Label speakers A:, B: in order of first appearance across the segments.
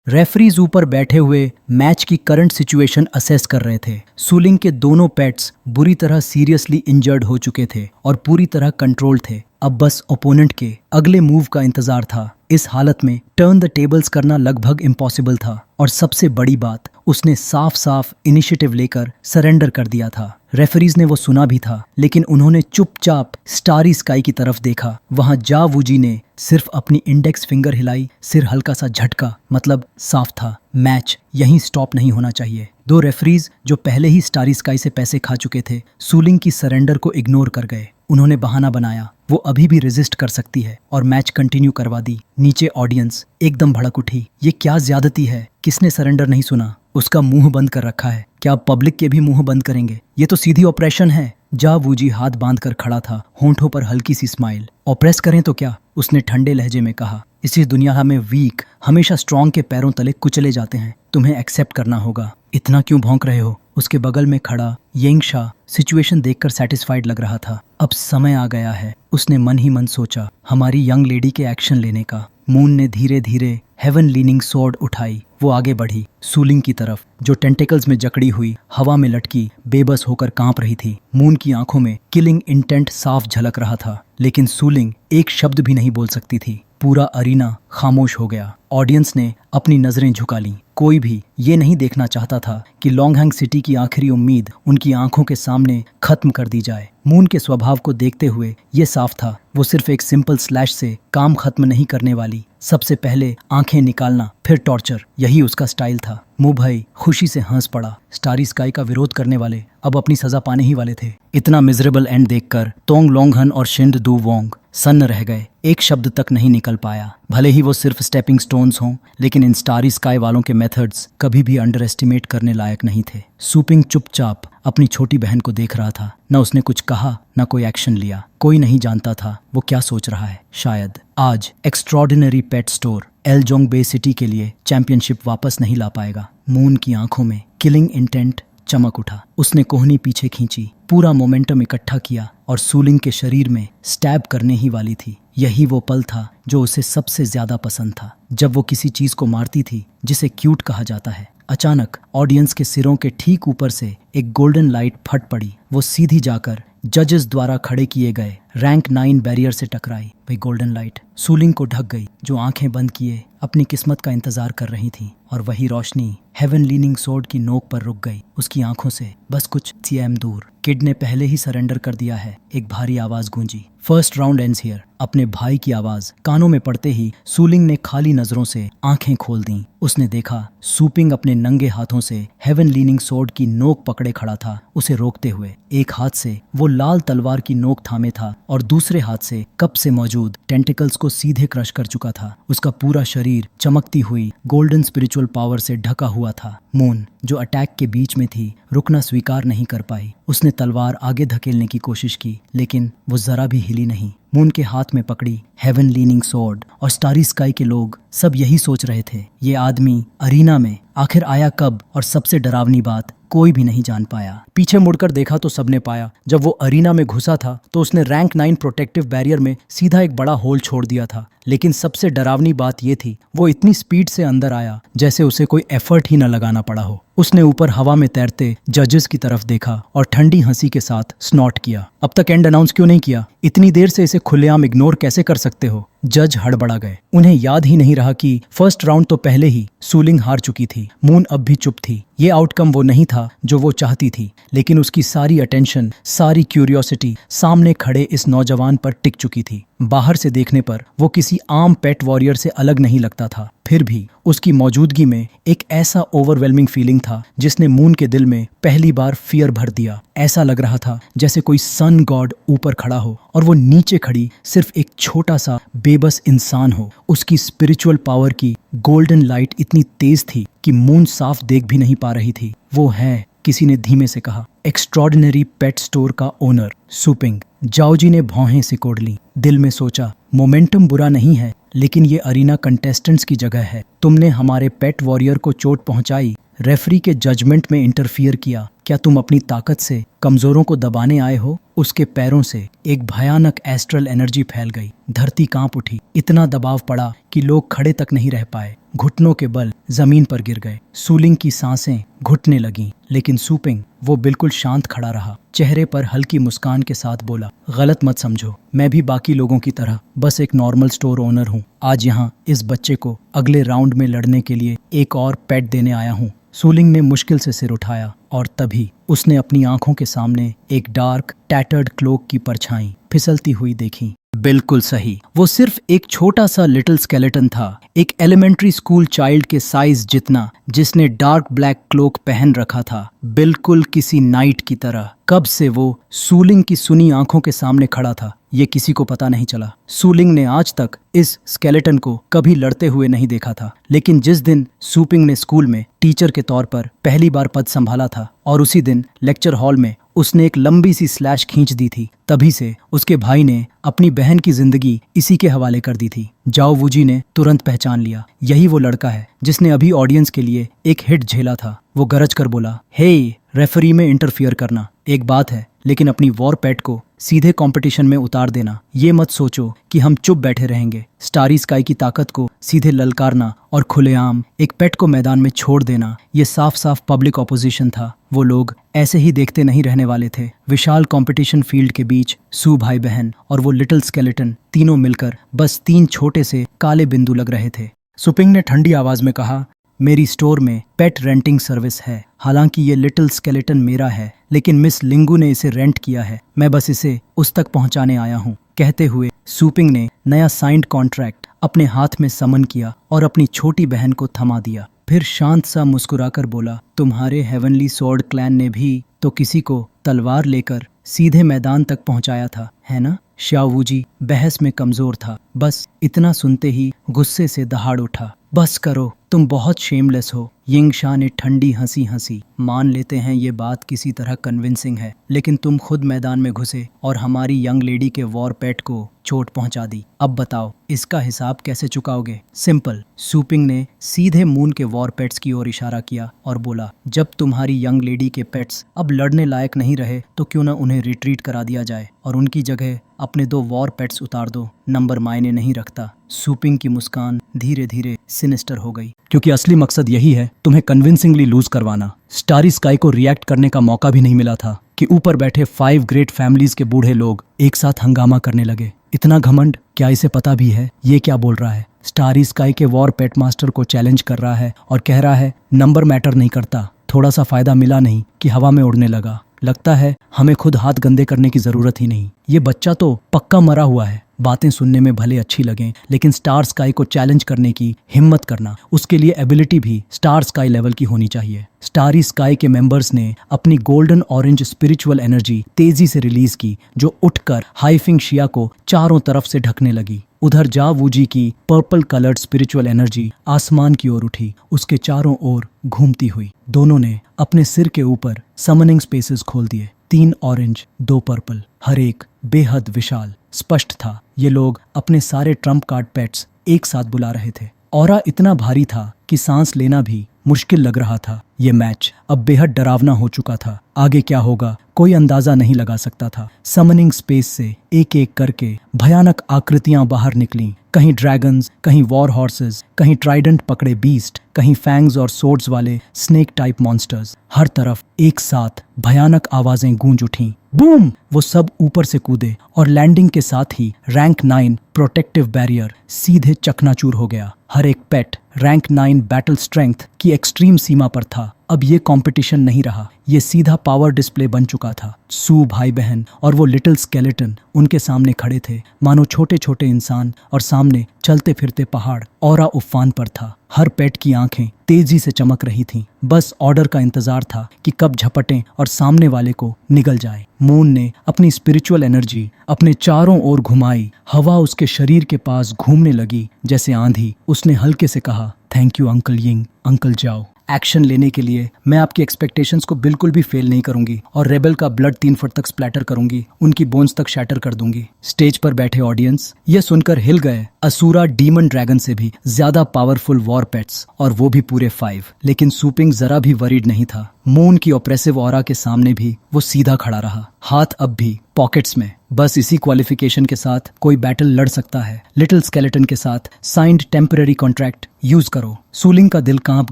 A: Referees ऊपर बैठे हुए मैच की करंट सिचुएशन असेस कर रहे थे। सुलिंग के दोनों पेट्स बुरी तरह सीरियसली इंजर्ड हो चुके थे और पूरी तरह कंट्रोल थे। अब बस ओपोनेंट के अगले मूव का इंतजार था। इस हालत में टर्न द टेबल्स करना लगभग इम्पॉसिबल था और सबसे बड़ी बात, उसने साफ साफ इनिशिएटिव लेकर सरेंडर कर दिया था। रेफरीज ने वो सुना भी था, लेकिन उन्होंने चुपचाप स्टारी स्काई की तरफ देखा। वहां जा वूजी ने सिर्फ अपनी इंडेक्स फिंगर हिलाई, सिर हल्का सा झटका, मतलब साफ था मैच यहीं स्टॉप नहीं होना चाहिए। दो रेफरीज जो पहले ही स्टारी स्काई से पैसे खा चुके थे, सुलिंग की सरेंडर को इग्नोर कर गए। उन्होंने बहाना बनाया वो अभी भी रेजिस्ट कर सकती है और मैच कंटिन्यू करवा दी। नीचे ऑडियंस एकदम भड़क उठी। ये क्या ज्यादती है, किसने सरेंडर नहीं सुना? उसका मुंह बंद कर रखा है, क्या आप पब्लिक के भी मुंह बंद करेंगे? ये तो सीधी ऑपरेशन है। जा वूजी हाथ बांध कर खड़ा था, होंठों पर हल्की सी स्माइल। ऑपरेस करें तो क्या? उसने ठंडे लहजे में कहा। इसी दुनिया में वीक हमेशा स्ट्रॉन्ग के पैरों तले कुचले जाते हैं, तुम्हें एक्सेप्ट करना होगा। इतना क्यों भौंक रहे हो? उसके बगल में खड़ा येंगशा सिचुएशन देखकर सेटिस्फाइड लग रहा था। अब समय आ गया है, उसने मन ही मन सोचा, हमारी यंग लेडी के एक्शन लेने का। मून ने धीरे धीरे हेवन लीनिंग स्वॉर्ड उठाई। वो आगे बढ़ी सुलिंग की तरफ, जो टेंटिकल्स में जकड़ी हुई हवा में लटकी बेबस होकर कांप रही थी। मून की आंखों में किलिंग इंटेंट साफ झलक रहा था, लेकिन सुलिंग एक शब्द भी नहीं बोल सकती थी। पूरा अरीना खामोश हो गया। ऑडियंस ने अपनी नजरें झुका लीं। कोई भी ये नहीं देखना चाहता था कि लॉन्गहैंग सिटी की आखिरी उम्मीद उनकी आंखों के सामने खत्म कर दी जाए। मून के स्वभाव को देखते हुए ये साफ था, वो सिर्फ एक सिंपल स्लैश से काम खत्म नहीं करने वाली। सबसे पहले आंखें निकालना, फिर टॉर्चर, यही उसका स्टाइल था। मुभाई खुशी से हंस पड़ा। स्टारी स्काई का विरोध करने वाले अब अपनी सजा पाने ही वाले थे। इतना मिजरेबल एंड देखकर तोंग लोंगहन और शिंद दू वोंग सन्न रह गए। एक शब्द तक नहीं निकल पाया। भले ही वो सिर्फ स्टेपिंग स्टोन्स हों, लेकिन इन स्टारी स्काई वालों के मेथड्स कभी भी अंडर एस्टिमेट करने लायक नहीं थे। सुपिंग चुपचाप अपनी छोटी बहन को देख रहा था। न उसने कुछ कहा, न कोई एक्शन लिया। कोई नहीं जानता था वो क्या सोच रहा है। शायद आज एक्स्ट्रॉर्डिनरी पेट स्टोर एलजोंग बे सिटी के लिए चैंपियनशिप वापस नहीं ला पाएगा। मून की आंखों में किलिंग इंटेंट चमक उठा। उसने कोहनी पीछे खींची, पूरा मोमेंटम इकट्ठा किया और सुलिंग के शरीर में स्टैब करने ही वाली थी। यही वो पल था जो उसे सबसे ज्यादा पसंद था, जब वो किसी चीज को मारती थी जिसे क्यूट कहा जाता है। अचानक ऑडियंस के सिरों के ठीक ऊपर से एक गोल्डन लाइट फट पड़ी। वो सीधी जाकर जजेस द्वारा खड़े किए गए रैंक 9 बैरियर से टकराई। वही गोल्डन लाइट सुलिंग को ढक गई, जो आंखें बंद किए अपनी किस्मत का इंतजार कर रही थी। और वही रोशनी हेवन लीनिंग सोर्ड की नोक पर रुक गई। उसकी आंखों से बस कुछ सीएम दूर किड ने पहले ही सरेंडर कर दिया है। एक भारी आवाज गूंजी, फर्स्ट राउंड एंड्स हियर। अपने भाई की आवाज कानों में पड़ते ही सुलिंग ने खाली नजरों से आंखें खोल दी। उसने देखा सुपिंग अपने नंगे हाथों से हेवन लीनिंग सोर्ड की नोक पकड़े खड़ा था, उसे रोकते हुए। एक हाथ से वो लाल तलवार की नोक थामे था और दूसरे हाथ से कब से मौजूद टेंटिकल्स को सीधे क्रश कर चुका था। उसका पूरा शरीर चमकती हुई गोल्डन स्पिरिचुअल पावर से ढका हुआ था। मून, जो अटैक के बीच में थी, रुकना स्वीकार नहीं कर पाई। उसने तलवार आगे धकेलने की कोशिश की, लेकिन वो जरा भी हिली नहीं। मून के हाथ में पकड़ी हेवन लीनिंग स्वॉर्ड और स्टारी स्काई के लोग सब यही सोच रहे थे, ये आदमी अरीना में आखिर आया कब? और सबसे डरावनी बात, कोई भी नहीं जान पाया। पीछे मुड़कर देखा तो सबने पाया, जब वो अरीना में घुसा था तो उसने रैंक 9 प्रोटेक्टिव बैरियर में सीधा एक बड़ा होल छोड़ दिया था। लेकिन सबसे डरावनी बात ये थी, वो इतनी स्पीड से अंदर आया जैसे उसे कोई एफर्ट ही न लगाना पड़ा हो। उसने ऊपर हवा में तैरते जजेस की तरफ देखा और ठंडी हंसी के साथ स्नॉट किया। अब तक एंड अनाउंस क्यों नहीं किया? इतनी देर से इसे खुलेआम इग्नोर कैसे कर सकते हो? जज हड़बड़ा गए। उन्हें याद ही नहीं रहा कि फर्स्ट राउंड तो पहले ही सुलिंग हार चुकी थी। मून अब भी चुप थी। ये आउटकम वो नहीं था जो वो चाहती थी, लेकिन उसकी सारी अटेंशन, सारी क्यूरियोसिटी सामने खड़े इस नौजवान पर टिक चुकी थी। बाहर से देखने पर वो किसी आम पेट वॉरियर से अलग नहीं लगता था, फिर भी उसकी मौजूदगी में एक ऐसा ओवरवेलमिंग फीलिंग था जिसने मून के दिल में पहली बार फियर भर दिया। ऐसा लग रहा था जैसे कोई सन गॉड ऊपर खड़ा हो और वो नीचे खड़ी सिर्फ एक छोटा सा बेबस इंसान हो। उसकी स्पिरिचुअल पावर की गोल्डन लाइट इतनी तेज थी कि मून साफ देख भी नहीं पा रही थी। वो है, किसी ने धीमे से कहा, एक्स्ट्रॉर्डिनरी पेट स्टोर का ओनर सुपिंग। जाओजी ने भौहें सिकोड़ ली। दिल में सोचा, मोमेंटम बुरा नहीं है, लेकिन ये अरीना कंटेस्टेंट्स की जगह है। तुमने हमारे पेट वॉरियर को चोट पहुंचाई, रेफरी के जजमेंट में इंटरफियर किया। क्या तुम अपनी ताकत से कमजोरों को दबाने आए हो? उसके पैरों से एक भयानक एस्ट्रल एनर्जी फैल गई। धरती कांप उठी। इतना दबाव पड़ा कि लोग खड़े तक नहीं रह पाए। घुटनों के बल जमीन पर गिर गए। सूलिंग की सांसें घुटने लगीं, लेकिन सूपिंग वो बिल्कुल शांत खड़ा रहा। चेहरे पर हल्की मुस्कान के साथ बोला, गलत मत समझो, मैं भी बाकी लोगों की तरह बस एक नॉर्मल स्टोर ओनर हूँ। आज यहाँ इस बच्चे को अगले राउंड में लड़ने के लिए एक और पेट देने आया हूँ। सूलिंग ने मुश्किल से सिर उठाया और तभी उसने अपनी आंखों के सामने एक डार्क टैटर्ड क्लोक की परछाई फिसलती हुई देखी। बिल्कुल सही, वो सिर्फ एक छोटा सा लिटिल स्केलेटन था, एक एलिमेंट्री स्कूल चाइल्ड के साइज जितना, जिसने डार्क ब्लैक क्लोक पहन रखा था, बिल्कुल किसी नाइट की तरह। कब से वो सूलिंग की सुनी आंखों के सामने खड़ा था, ये किसी को पता नहीं चला। सूलिंग ने आज तक इस स्केलेटन को कभी लड़ते हुए नहीं देखा था, लेकिन जिस दिन सूपिंग ने स्कूल में टीचर के तौर पर पहली बार पद संभाला था और उसी दिन लेक्चर हॉल में उसने एक लंबी सी स्लैश खींच दी थी, तभी से उसके भाई ने अपनी बहन की जिंदगी इसी के हवाले कर दी थी। जाओ वूजी ने तुरंत पहचान लिया, यही वो लड़का है जिसने अभी ऑडियंस के लिए एक हिट झेला था। वो गरज कर बोला, हे, रेफरी में इंटरफियर करना एक बात है, लेकिन अपनी वॉर पेट को सीधे कंपटीशन में उतार देना। ये मत सोचो कि हम चुप बैठे रहेंगे। स्टारी स्काई की ताकत को सीधे ललकारना और खुलेआम एक पेट को मैदान में छोड़ देना, ये साफ साफ पब्लिक ऑपोजिशन था। वो लोग ऐसे ही देखते नहीं रहने वाले थे। विशाल कंपटीशन फील्ड के बीच सू भाई बहन और वो लिटिल स्केलेटन तीनों मिलकर बस 3 छोटे से काले बिंदु लग रहे थे। सुपिंग ने ठंडी आवाज में कहा, मेरी स्टोर में पेट रेंटिंग सर्विस है। हालांकि ये लिटिल स्केलेटन मेरा है, लेकिन मिस लिंगू ने इसे रेंट किया है। मैं बस इसे उस तक पहुंचाने आया हूँ। कहते हुए सूपिंग ने नया साइंड कॉन्ट्रैक्ट अपने हाथ में समन किया और अपनी छोटी बहन को थमा दिया। फिर शांत सा मुस्कुराकर बोला, तुम्हारे हेवनली स्वॉर्ड क्लैन ने भी तो किसी को तलवार लेकर सीधे मैदान तक पहुंचाया था, है ना? श्याओ वूजी बहस में कमजोर था। बस इतना सुनते ही गुस्से से दहाड़ उठा, बस करो, तुम बहुत शेमलेस हो। यिंगशा ने ठंडी हंसी हंसी, मान लेते हैं ये बात किसी तरह कन्विंसिंग है, लेकिन तुम खुद मैदान में घुसे और हमारी यंग लेडी के वॉर पेट को चोट पहुंचा दी। अब बताओ इसका हिसाब कैसे चुकाओगे? सिंपल। सूपिंग ने सीधे मून के वॉर पेट्स की ओर इशारा किया और बोला, जब तुम्हारी यंग लेडी के पेट्स अब लड़ने लायक नहीं रहे तो क्यों ना उन्हें रिट्रीट करा दिया जाए और उनकी जगह अपने 2 वॉर पेट्स उतार दो। नंबर मायने नहीं रखता। सूपिंग की मुस्कान धीरे धीरे सिनिस्टर हो गई, क्योंकि असली मकसद यही है, तुम्हें कन्विंसिंगली लूज करवाना। स्टारी स्काई को रिएक्ट करने का मौका भी नहीं मिला था कि ऊपर बैठे 5 ग्रेट फैमिलीज के बूढ़े लोग एक साथ हंगामा करने लगे। इतना घमंड, क्या इसे पता भी है ये क्या बोल रहा है? स्टारी स्काई के वॉर पेट मास्टर को चैलेंज कर रहा है और कह रहा है नंबर मैटर नहीं करता। थोड़ा सा फायदा मिला नहीं कि हवा में उड़ने लगा। लगता है हमें खुद हाथ गंदे करने की जरूरत ही नहीं। ये बच्चा तो पक्का मरा हुआ है। बातें सुनने में भले अच्छी लगें, लेकिन स्टार स्काई को चैलेंज करने की हिम्मत करना, उसके लिए एबिलिटी भी स्टार स्काई लेवल की होनी चाहिए। स्टारी स्काई के मेंबर्स ने अपनी गोल्डन ऑरेंज स्पिरिचुअल एनर्जी तेजी से रिलीज की, जो उठकर हाइफिंग शिया को चारों तरफ से ढकने लगी। उधर जा वूजी की पर्पल कलर्ड स्पिरिचुअल एनर्जी आसमान की ओर उठी, उसके चारों ओर घूमती हुई। दोनों ने अपने सिर के ऊपर समनिंग स्पेसेस खोल दिए। 3 ऑरेंज 2 पर्पल, हर एक बेहद विशाल। स्पष्ट था ये लोग अपने सारे ट्रम्प कार्ड पेट्स एक साथ बुला रहे थे। ऑरा इतना भारी था कि सांस लेना भी मुश्किल लग रहा था। ये मैच अब बेहद डरावना हो चुका था। आगे क्या होगा कोई अंदाजा नहीं लगा सकता था। समनिंग स्पेस से एक एक करके भयानक आकृतियां बाहर निकलीं। कहीं ड्रैगन्स, कहीं वॉर हॉर्सेस, कहीं ट्राइडेंट पकड़े बीस्ट, कहीं फैंग्स और सोर्ड्स वाले स्नेक टाइप मॉन्स्टर्स। हर तरफ एक साथ भयानक आवाजें गूंज उठीं। बूम! वो सब ऊपर से कूदे और लैंडिंग के साथ ही रैंक 9 प्रोटेक्टिव बैरियर सीधे चकनाचूर हो गया। हर एक पेट रैंक 9 बैटल स्ट्रेंथ की एक्सट्रीम सीमा पर था। अब ये कंपटीशन नहीं रहा, ये सीधा पावर डिस्प्ले बन चुका था। सू भाई बहन और वो लिटिल स्केलेटन उनके सामने खड़े थे, मानो छोटे छोटे इंसान और सामने चलते फिरते पहाड़। ऑरा उफान पर था। हर पेट की आंखें तेजी से चमक रही थीं। बस ऑर्डर का इंतजार था कि कब झपटें और सामने वाले को निगल जाए। मून ने अपनी स्पिरिचुअल एनर्जी अपने चारों ओर घुमाई। हवा उसके शरीर के पास घूमने लगी जैसे आंधी। उसने हल्के से कहा, thank you uncle Ying, uncle जाओ। एक्शन लेने के लिए मैं आपकी एक्सपेक्टेशंस को बिल्कुल भी फेल नहीं करूंगी और रेबल का ब्लड 3 फुट तक स्प्लैटर करूंगी, उनकी बोन्स तक शैटर कर दूंगी। स्टेज पर बैठे ऑडियंस यह सुनकर हिल गए। असुरा डीमन ड्रैगन से भी ज्यादा पावरफुल वॉर पेट्स, और वो भी पूरे 5। लेकिन सूपिंग जरा भी वरीड नहीं था। मून की ऑप्रेसिव ऑरा के सामने भी वो सीधा खड़ा रहा, हाथ अब भी पॉकेट्स में। बस इसी क्वालिफिकेशन के साथ कोई बैटल लड़ सकता है। लिटिल स्केलेटन के साथ साइंड टेम्पररी कॉन्ट्रैक्ट यूज करो। सूलिंग का दिल कांप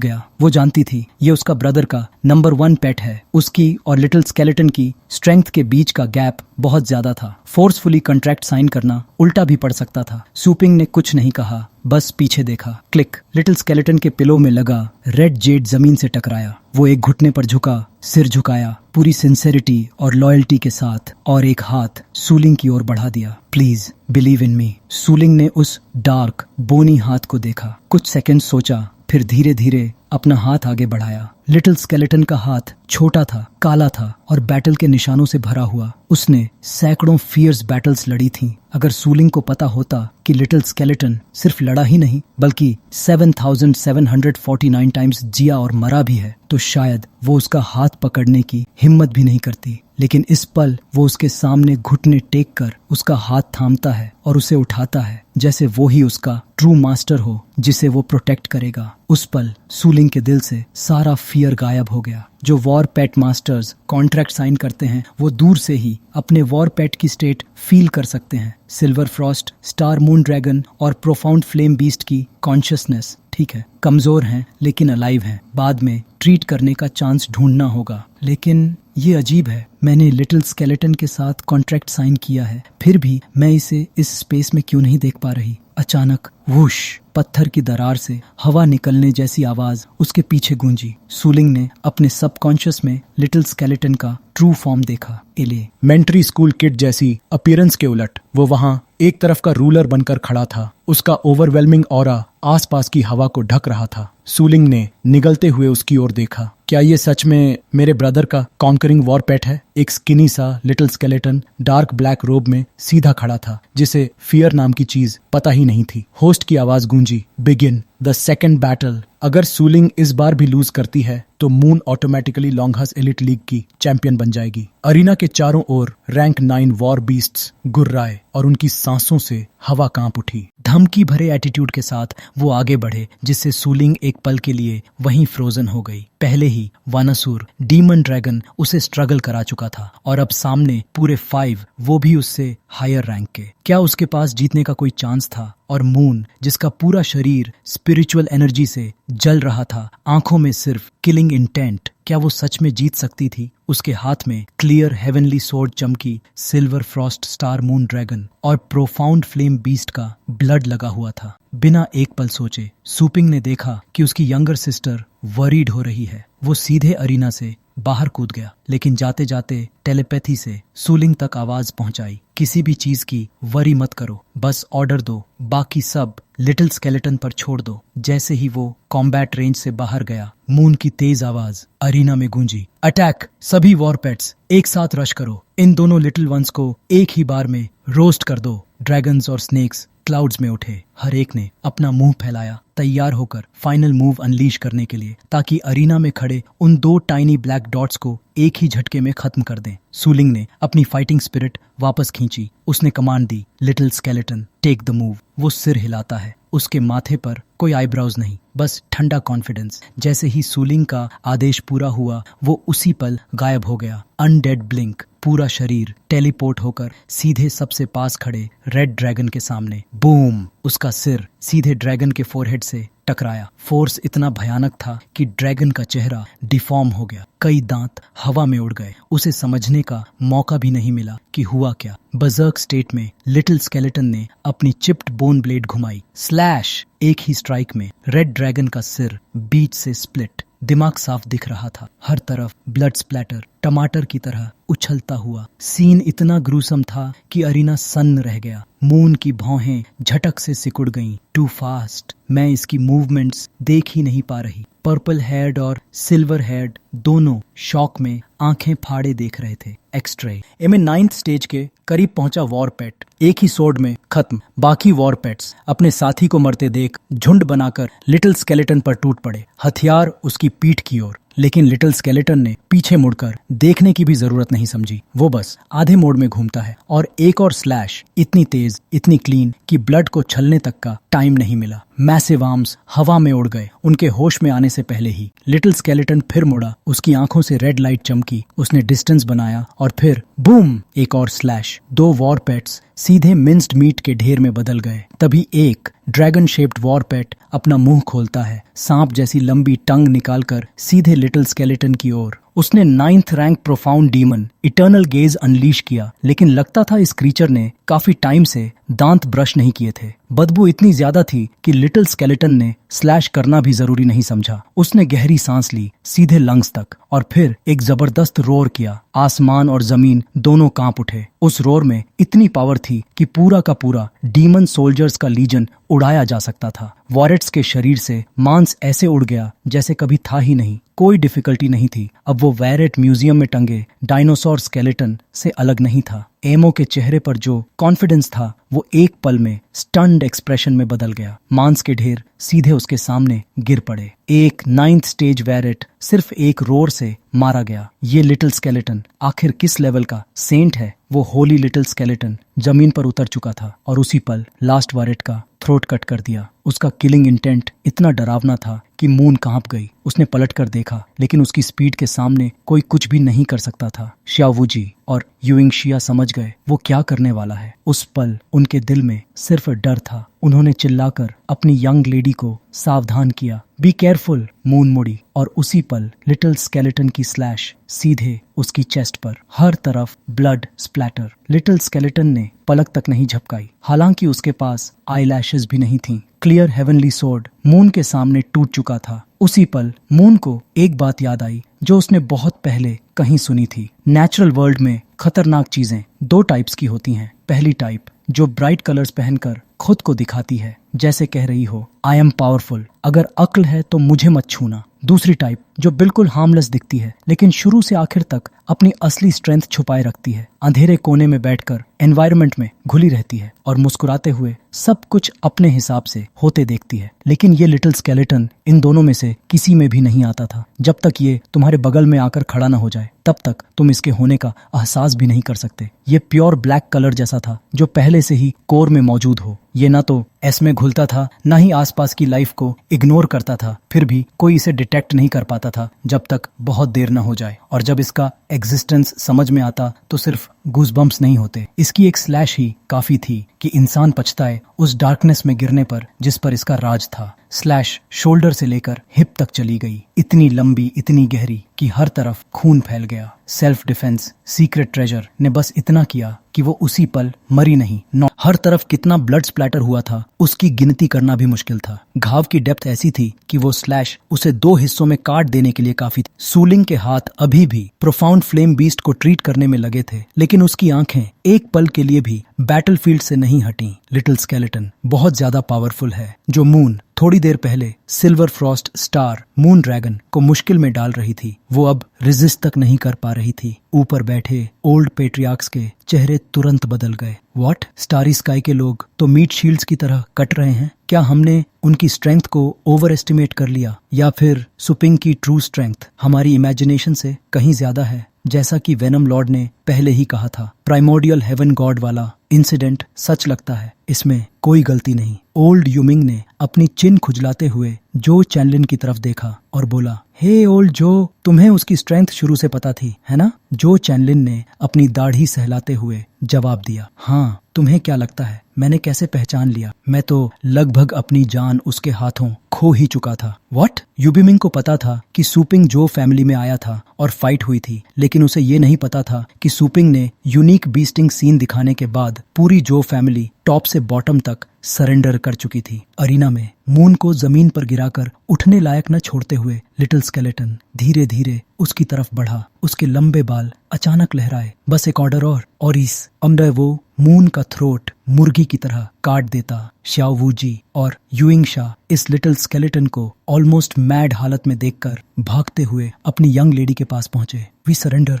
A: गया। वो जानती थी ये उसका ब्रदर का नंबर 1 पेट है। उसकी और लिटिल स्केलेटन की स्ट्रेंथ के बीच का गैप बहुत ज्यादा था। फोर्सफुली कॉन्ट्रैक्ट साइन करना उल्टा भी पड़ सकता था। सूपिंग ने कुछ नहीं कहा, बस पीछे देखा। क्लिक। लिटिल स्केलेटन के पिलो में लगा रेड जेड जमीन से टकराया। वो एक घुटने पर झुका, सिर झुकाया पूरी सिंसेरिटी और लॉयल्टी के साथ, और एक हाथ सूलिंग की ओर बढ़ा दिया। प्लीज बिलीव इन मी। सूलिंग ने उस डार्क बोनी हाथ को देखा, कुछ सेकंड सोचा, फिर धीरे धीरे अपना हाथ आगे बढ़ाया। लिटिल स्केलेटन का हाथ छोटा था, काला था और बैटल के निशानों से भरा हुआ। उसने सैकड़ों फियर्स बैटल्स लड़ी थीं। अगर सूलिंग को पता होता कि लिटिल स्केलेटन सिर्फ लड़ा ही नहीं बल्कि 7,749 टाइम्स जिया और मरा भी है, तो शायद वो उसका हाथ पकड़ने की हिम्मत भी नहीं करती। लेकिन इस पल वो उसके सामने घुटने टेक कर उसका हाथ थामता है और उसे उठाता है, जैसे वो ही उसका ट्रू मास्टर हो जिसे वो प्रोटेक्ट करेगा। उस पल सूलिंग के दिल से सारा फियर गायब हो गया। जो वॉर पेट मास्टर्स कॉन्ट्रैक्ट साइन करते हैं वो दूर से ही अपने वॉर पेट की स्टेट फील कर सकते हैं। Silver Frost, star moon dragon और प्रोफाउंड फ्लेम बीस्ट की कॉन्शियसनेस ठीक है, कमजोर हैं लेकिन अलाइव हैं। बाद में ट्रीट करने का चांस ढूंढना होगा। लेकिन ये अजीब है, मैंने लिटिल स्केलेटन के साथ कॉन्ट्रैक्ट साइन किया है, फिर भी मैं इसे इस स्पेस में क्यों नहीं देख पा रही। अचानक वुश, पत्थर की दरार से हवा निकलने जैसी आवाज उसके पीछे गूंजी। सूलिंग ने अपने सबकॉन्शियस में लिटिल स्केलेटन का ट्रू फॉर्म देखा। एलिमेंट्री स्कूल किड जैसी अपीयरेंस के उलट वो वहां एक तरफ का रूलर बनकर खड़ा था। उसका ओवरवेलमिंग ऑरा आसपास की हवा को ढक रहा था। सूलिंग ने निगलते हुए उसकी ओर देखा। क्या ये सच में मेरे ब्रदर का कॉन्करिंग वॉर पेट है? एक स्किनी सा लिटिल स्केलेटन डार्क ब्लैक रोब में सीधा खड़ा था, जिसे फियर नाम की चीज पता ही नहीं थी। होस्ट की आवाज गूंजी, बिगिन द सेकेंड बैटल। अगर सूलिंग इस बार भी लूज करती है तो मून ऑटोमेटिकली लॉन्गहस एलिट लीग की चैंपियन बन जाएगी। अरीना के चारों ओर रैंक 9 वॉर बीस्ट्स गुर्राए और उनकी सांसों से हवा कांप उठी। धमकी भरे एटीट्यूड के साथ वो आगे बढ़े, जिससे सूलिंग एक पल के लिए वहीं फ्रोजन हो गई। पहले ही वानासुर डीमन ड्रैगन उसे स्ट्रगल करा चुका था और अब सामने पूरे 5, वो भी उससे हायर रैंक के। क्या उसके पास जीतने का कोई चांस था? और मून, जिसका पूरा शरीर स्पिरिचुअल एनर्जी से जल रहा था, आंखों में सिर्फ किलिंग इंटेंट, क्या वो सच में जीत सकती थी? उसके हाथ में क्लियर हेवनली सोर्ड चमकी, silver Frost star moon dragon और प्रोफाउंड फ्लेम बीस्ट का ब्लड लगा हुआ था। बिना एक पल सोचे सूपिंग ने देखा कि उसकी यंगर सिस्टर वरीड हो रही है। वो सीधे अरीना से बाहर कूद गया, लेकिन जाते जाते टेलीपैथी से सूलिंग तक आवाज पहुंचाई, किसी भी चीज की वरी मत करो, बस ऑर्डर दो, बाकी सब लिटिल स्केलेटन पर छोड़ दो। जैसे ही वो कॉम्बैट रेंज से बाहर गया, मून की तेज आवाज अरीना में गूंजी, अटैक! सभी वॉर पेट्स एक साथ रश करो, इन दोनों लिटिल वंस को एक ही बार में रोस्ट कर दो। ड्रैगन्स और स्नेक्स क्लाउड्स में उठे। हर एक ने अपना मुंह फैलाया, तैयार होकर फाइनल मूव अनलीश करने के लिए, ताकि अरीना में खड़े उन 2 टाइनी ब्लैक डॉट्स को एक ही झटके में खत्म कर दें। सूलिंग ने अपनी फाइटिंग स्पिरिट वापस खींची। उसने कमांड दी, little skeleton take the move. वो सिर हिलाता है, उसके माथे पर कोई आईब्राउज नहीं, बस ठंडा कॉन्फिडेंस। जैसे ही सूलिंग का आदेश पूरा हुआ, वो उसी पल गायब हो गया। अनडेड ब्लिंक, पूरा शरीर टेलीपोर्ट होकर सीधे सबसे पास खड़े रेड ड्रैगन के सामने। बूम! उसका सिर सीधे ड्रैगन के फोरहेड से टकराया। फोर्स इतना भयानक था कि ड्रैगन का चेहरा डिफॉर्म हो गया, कई दांत हवा में उड़ गए। उसे समझने का मौका भी नहीं मिला कि हुआ क्या। बजर्क स्टेट में लिटिल स्केलेटन ने अपनी चिप्ड बोन ब्लेड घुमाई, स्लैश! एक ही स्ट्राइक में रेड ड्रैगन का सिर बीच से स्प्लिट। दिमाग साफ दिख रहा था, हर तरफ ब्लड स्प्लैटर टमाटर की तरह उछलता हुआ। सीन इतना ग्रूसम था कि अरीना सन्न रह गया। मून की भौहें झटक से सिकुड़ गईं। टू फास्ट, मैं इसकी मूवमेंट्स देख ही नहीं पा रही। पर्पल हेड और सिल्वर हेड दोनों शॉक में आंखें फाड़े देख रहे थे। एक्सट्रे एमे 9th स्टेज के करीब पहुंचा वॉर पेट एक ही सोर्ड में खत्म। बाकी वॉर पेट्स अपने साथी को मरते देख झुंड बनाकर लिटिल स्केलेटन पर टूट पड़े, हथियार उसकी पीठ की ओर। लेकिन लिटिल स्केलेटन ने पीछे मुड़कर देखने की भी जरूरत नहीं समझी। वो बस आधे मोड़ में घूमता है और एक और स्लैश इतनी तेज, इतनी क्लीन कि ब्लड को छलने तक का टाइम नहीं मिला। मैसिव आर्म्स हवा में उड़ गए। उनके होश में आने से पहले ही लिटिल स्केलेटन फिर मुड़ा, उसकी आंखों से रेड लाइट चमकी, उसने डिस्टेंस बनाया और फिर बूम, एक और स्लैश। 2 वॉर पेट्स सीधे मिंस्ड मीट के ढेर में बदल गए। तभी एक ड्रैगन शेप्ड वॉर पेट अपना मुंह खोलता है, सांप जैसी लंबी टंग निकालकर सीधे लिटिल स्केलेटन की ओर। उसने 9th rank profound demon eternal gauge unleash किया, लेकिन लगता था इस क्रीचर ने काफी टाइम से दांत ब्रश नहीं किए थे। बदबू इतनी ज्यादा थी कि लिटिल स्केलेटन ने स्लैश करना भी जरूरी नहीं समझा। उसने गहरी सांस ली, सीधे लंग्स तक, और फिर एक जबरदस्त रोर किया। आसमान और जमीन दोनों कांप उठे। उस रोर में इतनी पावर थी कि पूरा का पूरा डीमन सोल्जर्स का लीजन उड़ाया जा सकता था। वॉरेट्स के शरीर से मांस ऐसे उड़ गया जैसे कभी था ही नहीं। कोई डिफिकल्टी नहीं थी। अब वो वैरेट म्यूजियम में टंगे डायनासोर स्केलेटन से अलग नहीं था। एमो के चेहरे पर जो कॉन्फिडेंस था वो एक पल में स्टन्ड एक्सप्रेशन में बदल गया। मांस के ढेर सीधे उसके सामने गिर पड़े। एक 9th स्टेज वैरेट सिर्फ एक रोर से मारा गया। ये लिटिल स्केलेटन आखिर किस लेवल का सेंट है? वो होली लिटिल स्केलेटन जमीन पर उतर चुका था और उसी पल लास्ट वैरेट का थ्रोट कट कर दिया। उसका किलिंग इंटेंट इतना डरावना था कि मून कांप गई। उसने पलटकर देखा, लेकिन उसकी स्पीड के सामने कोई कुछ भी नहीं कर सकता था। श्यावुजी और यूइंगशिया समझ गए वो क्या करने वाला है। उस पल उनके दिल में सिर्फ डर था। उन्होंने चिल्लाकर अपनी यंग लेडी को सावधान किया, बी केयरफुल। मून मुड़ी और उसी पल लिटिल स्केलेटन की स्लैश सीधे उसकी चेस्ट पर, हर तरफ ब्लड स्प्लैटर। लिटिल स्केलेटन ने पलक तक नहीं झपकाई, हालांकि उसके पास आईलैशेस भी नहीं थीं। क्लियर हेवनली सोर्ड मून के सामने टूट चुका था। उसी पल मून को एक बात याद आई जो उसने बहुत पहले कहीं सुनी थी। नेचुरल वर्ल्ड में खतरनाक चीजें 2 टाइप्स की होती हैं। पहली टाइप जो ब्राइट कलर्स पहनकर खुद को दिखाती है, जैसे कह रही हो आई एम पावरफुल, अगर अक्ल है तो मुझे मत छूना। दूसरी टाइप जो बिल्कुल हार्मलेस दिखती है, लेकिन शुरू से आखिर तक अपनी असली स्ट्रेंथ छुपाए रखती है। अंधेरे कोने में बैठकर एनवायरनमेंट में घुली रहती है और मुस्कुराते हुए सब कुछ अपने हिसाब से होते देखती है। लेकिन ये लिटिल स्केलेटन इन दोनों में से किसी में भी नहीं आता था। जब तक ये तुम्हारे बगल में आकर खड़ा न हो जाए, तब तक तुम इसके होने का एहसास भी नहीं कर सकते। ये प्योर ब्लैक कलर जैसा था जो पहले से ही कोर में मौजूद हो। ये ना तो एस में घुलता था, ना ही आसपास की लाइफ को इग्नोर करता था। फिर भी कोई इसे डिटेक्ट नहीं कर पाता था जब तक बहुत देर न हो जाए, और जब इसका एग्जिस्टेंस समझ में आता तो सिर्फ गूज़बम्प्स नहीं होते। इसकी एक स्लैश ही काफी थी कि इंसान पछताए उस डार्कनेस में गिरने पर जिस पर इसका राज था। स्लैश शोल्डर से लेकर हिप तक चली गई, इतनी लंबी, इतनी गहरी कि हर तरफ खून फैल गया। सेल्फ डिफेंस, सीक्रेट ट्रेजर ने बस इतना किया कि वो उसी पल मरी नहीं। हर तरफ कितना ब्लड स्प्लैटर हुआ था उसकी गिनती करना भी मुश्किल था। घाव की डेप्थ ऐसी थी कि वो स्लैश उसे 2 हिस्सों में काट देने के लिए काफी थी। सूलिंग के हाथ अभी भी प्रोफाउंड फ्लेम बीस्ट को ट्रीट करने में लगे थे, लेकिन उसकी आंखें एक पल के लिए भी बैटलफील्ड से नहीं हटी। लिटिल स्केलेटन बहुत ज्यादा पावरफुल है। जो मून थोड़ी देर पहले silver Frost star moon dragon को मुश्किल में डाल रही थी, वो अब रेजिस्ट तक नहीं कर पा रही थी। ऊपर बैठे ओल्ड पेट्रियार्क्स के चेहरे तुरंत बदल गए। व्हाट? स्टारी स्काई के लोग तो मीट शील्ड्स की तरह कट रहे हैं? क्या हमने उनकी स्ट्रेंथ को ओवर एस्टिमेट कर लिया, या फिर सुपिंग की ट्रू स्ट्रेंथ हमारी इमेजिनेशन से कहीं ज्यादा है? जैसा कि वेनम लॉर्ड ने पहले ही कहा था, प्राइमोर्डियल हेवन गॉड वाला इंसिडेंट सच लगता है, इसमें कोई गलती नहीं। ओल्ड यूमिंग ने अपनी चिन खुजलाते हुए जो चैनलिन की तरफ देखा और बोला, हे ओल्ड जो, तुम्हें उसकी स्ट्रेंथ शुरू से पता थी, है ना? जो चैनलिन ने अपनी दाढ़ी सहलाते हुए जवाब दिया, हाँ। तुम्हें क्या लगता है मैंने कैसे पहचान लिया? मैं तो लगभग अपनी जान उसके हाथों खो ही चुका था। व्हाट? यूबिमिंग को पता था कि सुपिंग जो फैमिली में आया था और फाइट हुई थी, लेकिन उसे ये नहीं पता था कि सुपिंग ने यूनिक बीस्टिंग सीन दिखाने के बाद पूरी जो फैमिली टॉप से बॉटम तक सरेंडर कर चुकी थी। अरीना में मून को जमीन पर गिराकर उठने लायक न छोड़ते हुए लिटिल स्केलेटन धीरे धीरे उसकी तरफ बढ़ा। उसके लंबे बाल अचानक लहराए। बस एक ऑर्डर और इस अमडे वो मून का थ्रोट मुर्गी की तरह काट देता। श्याओ वूजी और यूइंग शा इस लिटिल स्केलेटन को ऑलमोस्ट मैड हालत में देखकर भागते हुए अपनी यंग लेडी के पास पहुंचे। We surrender,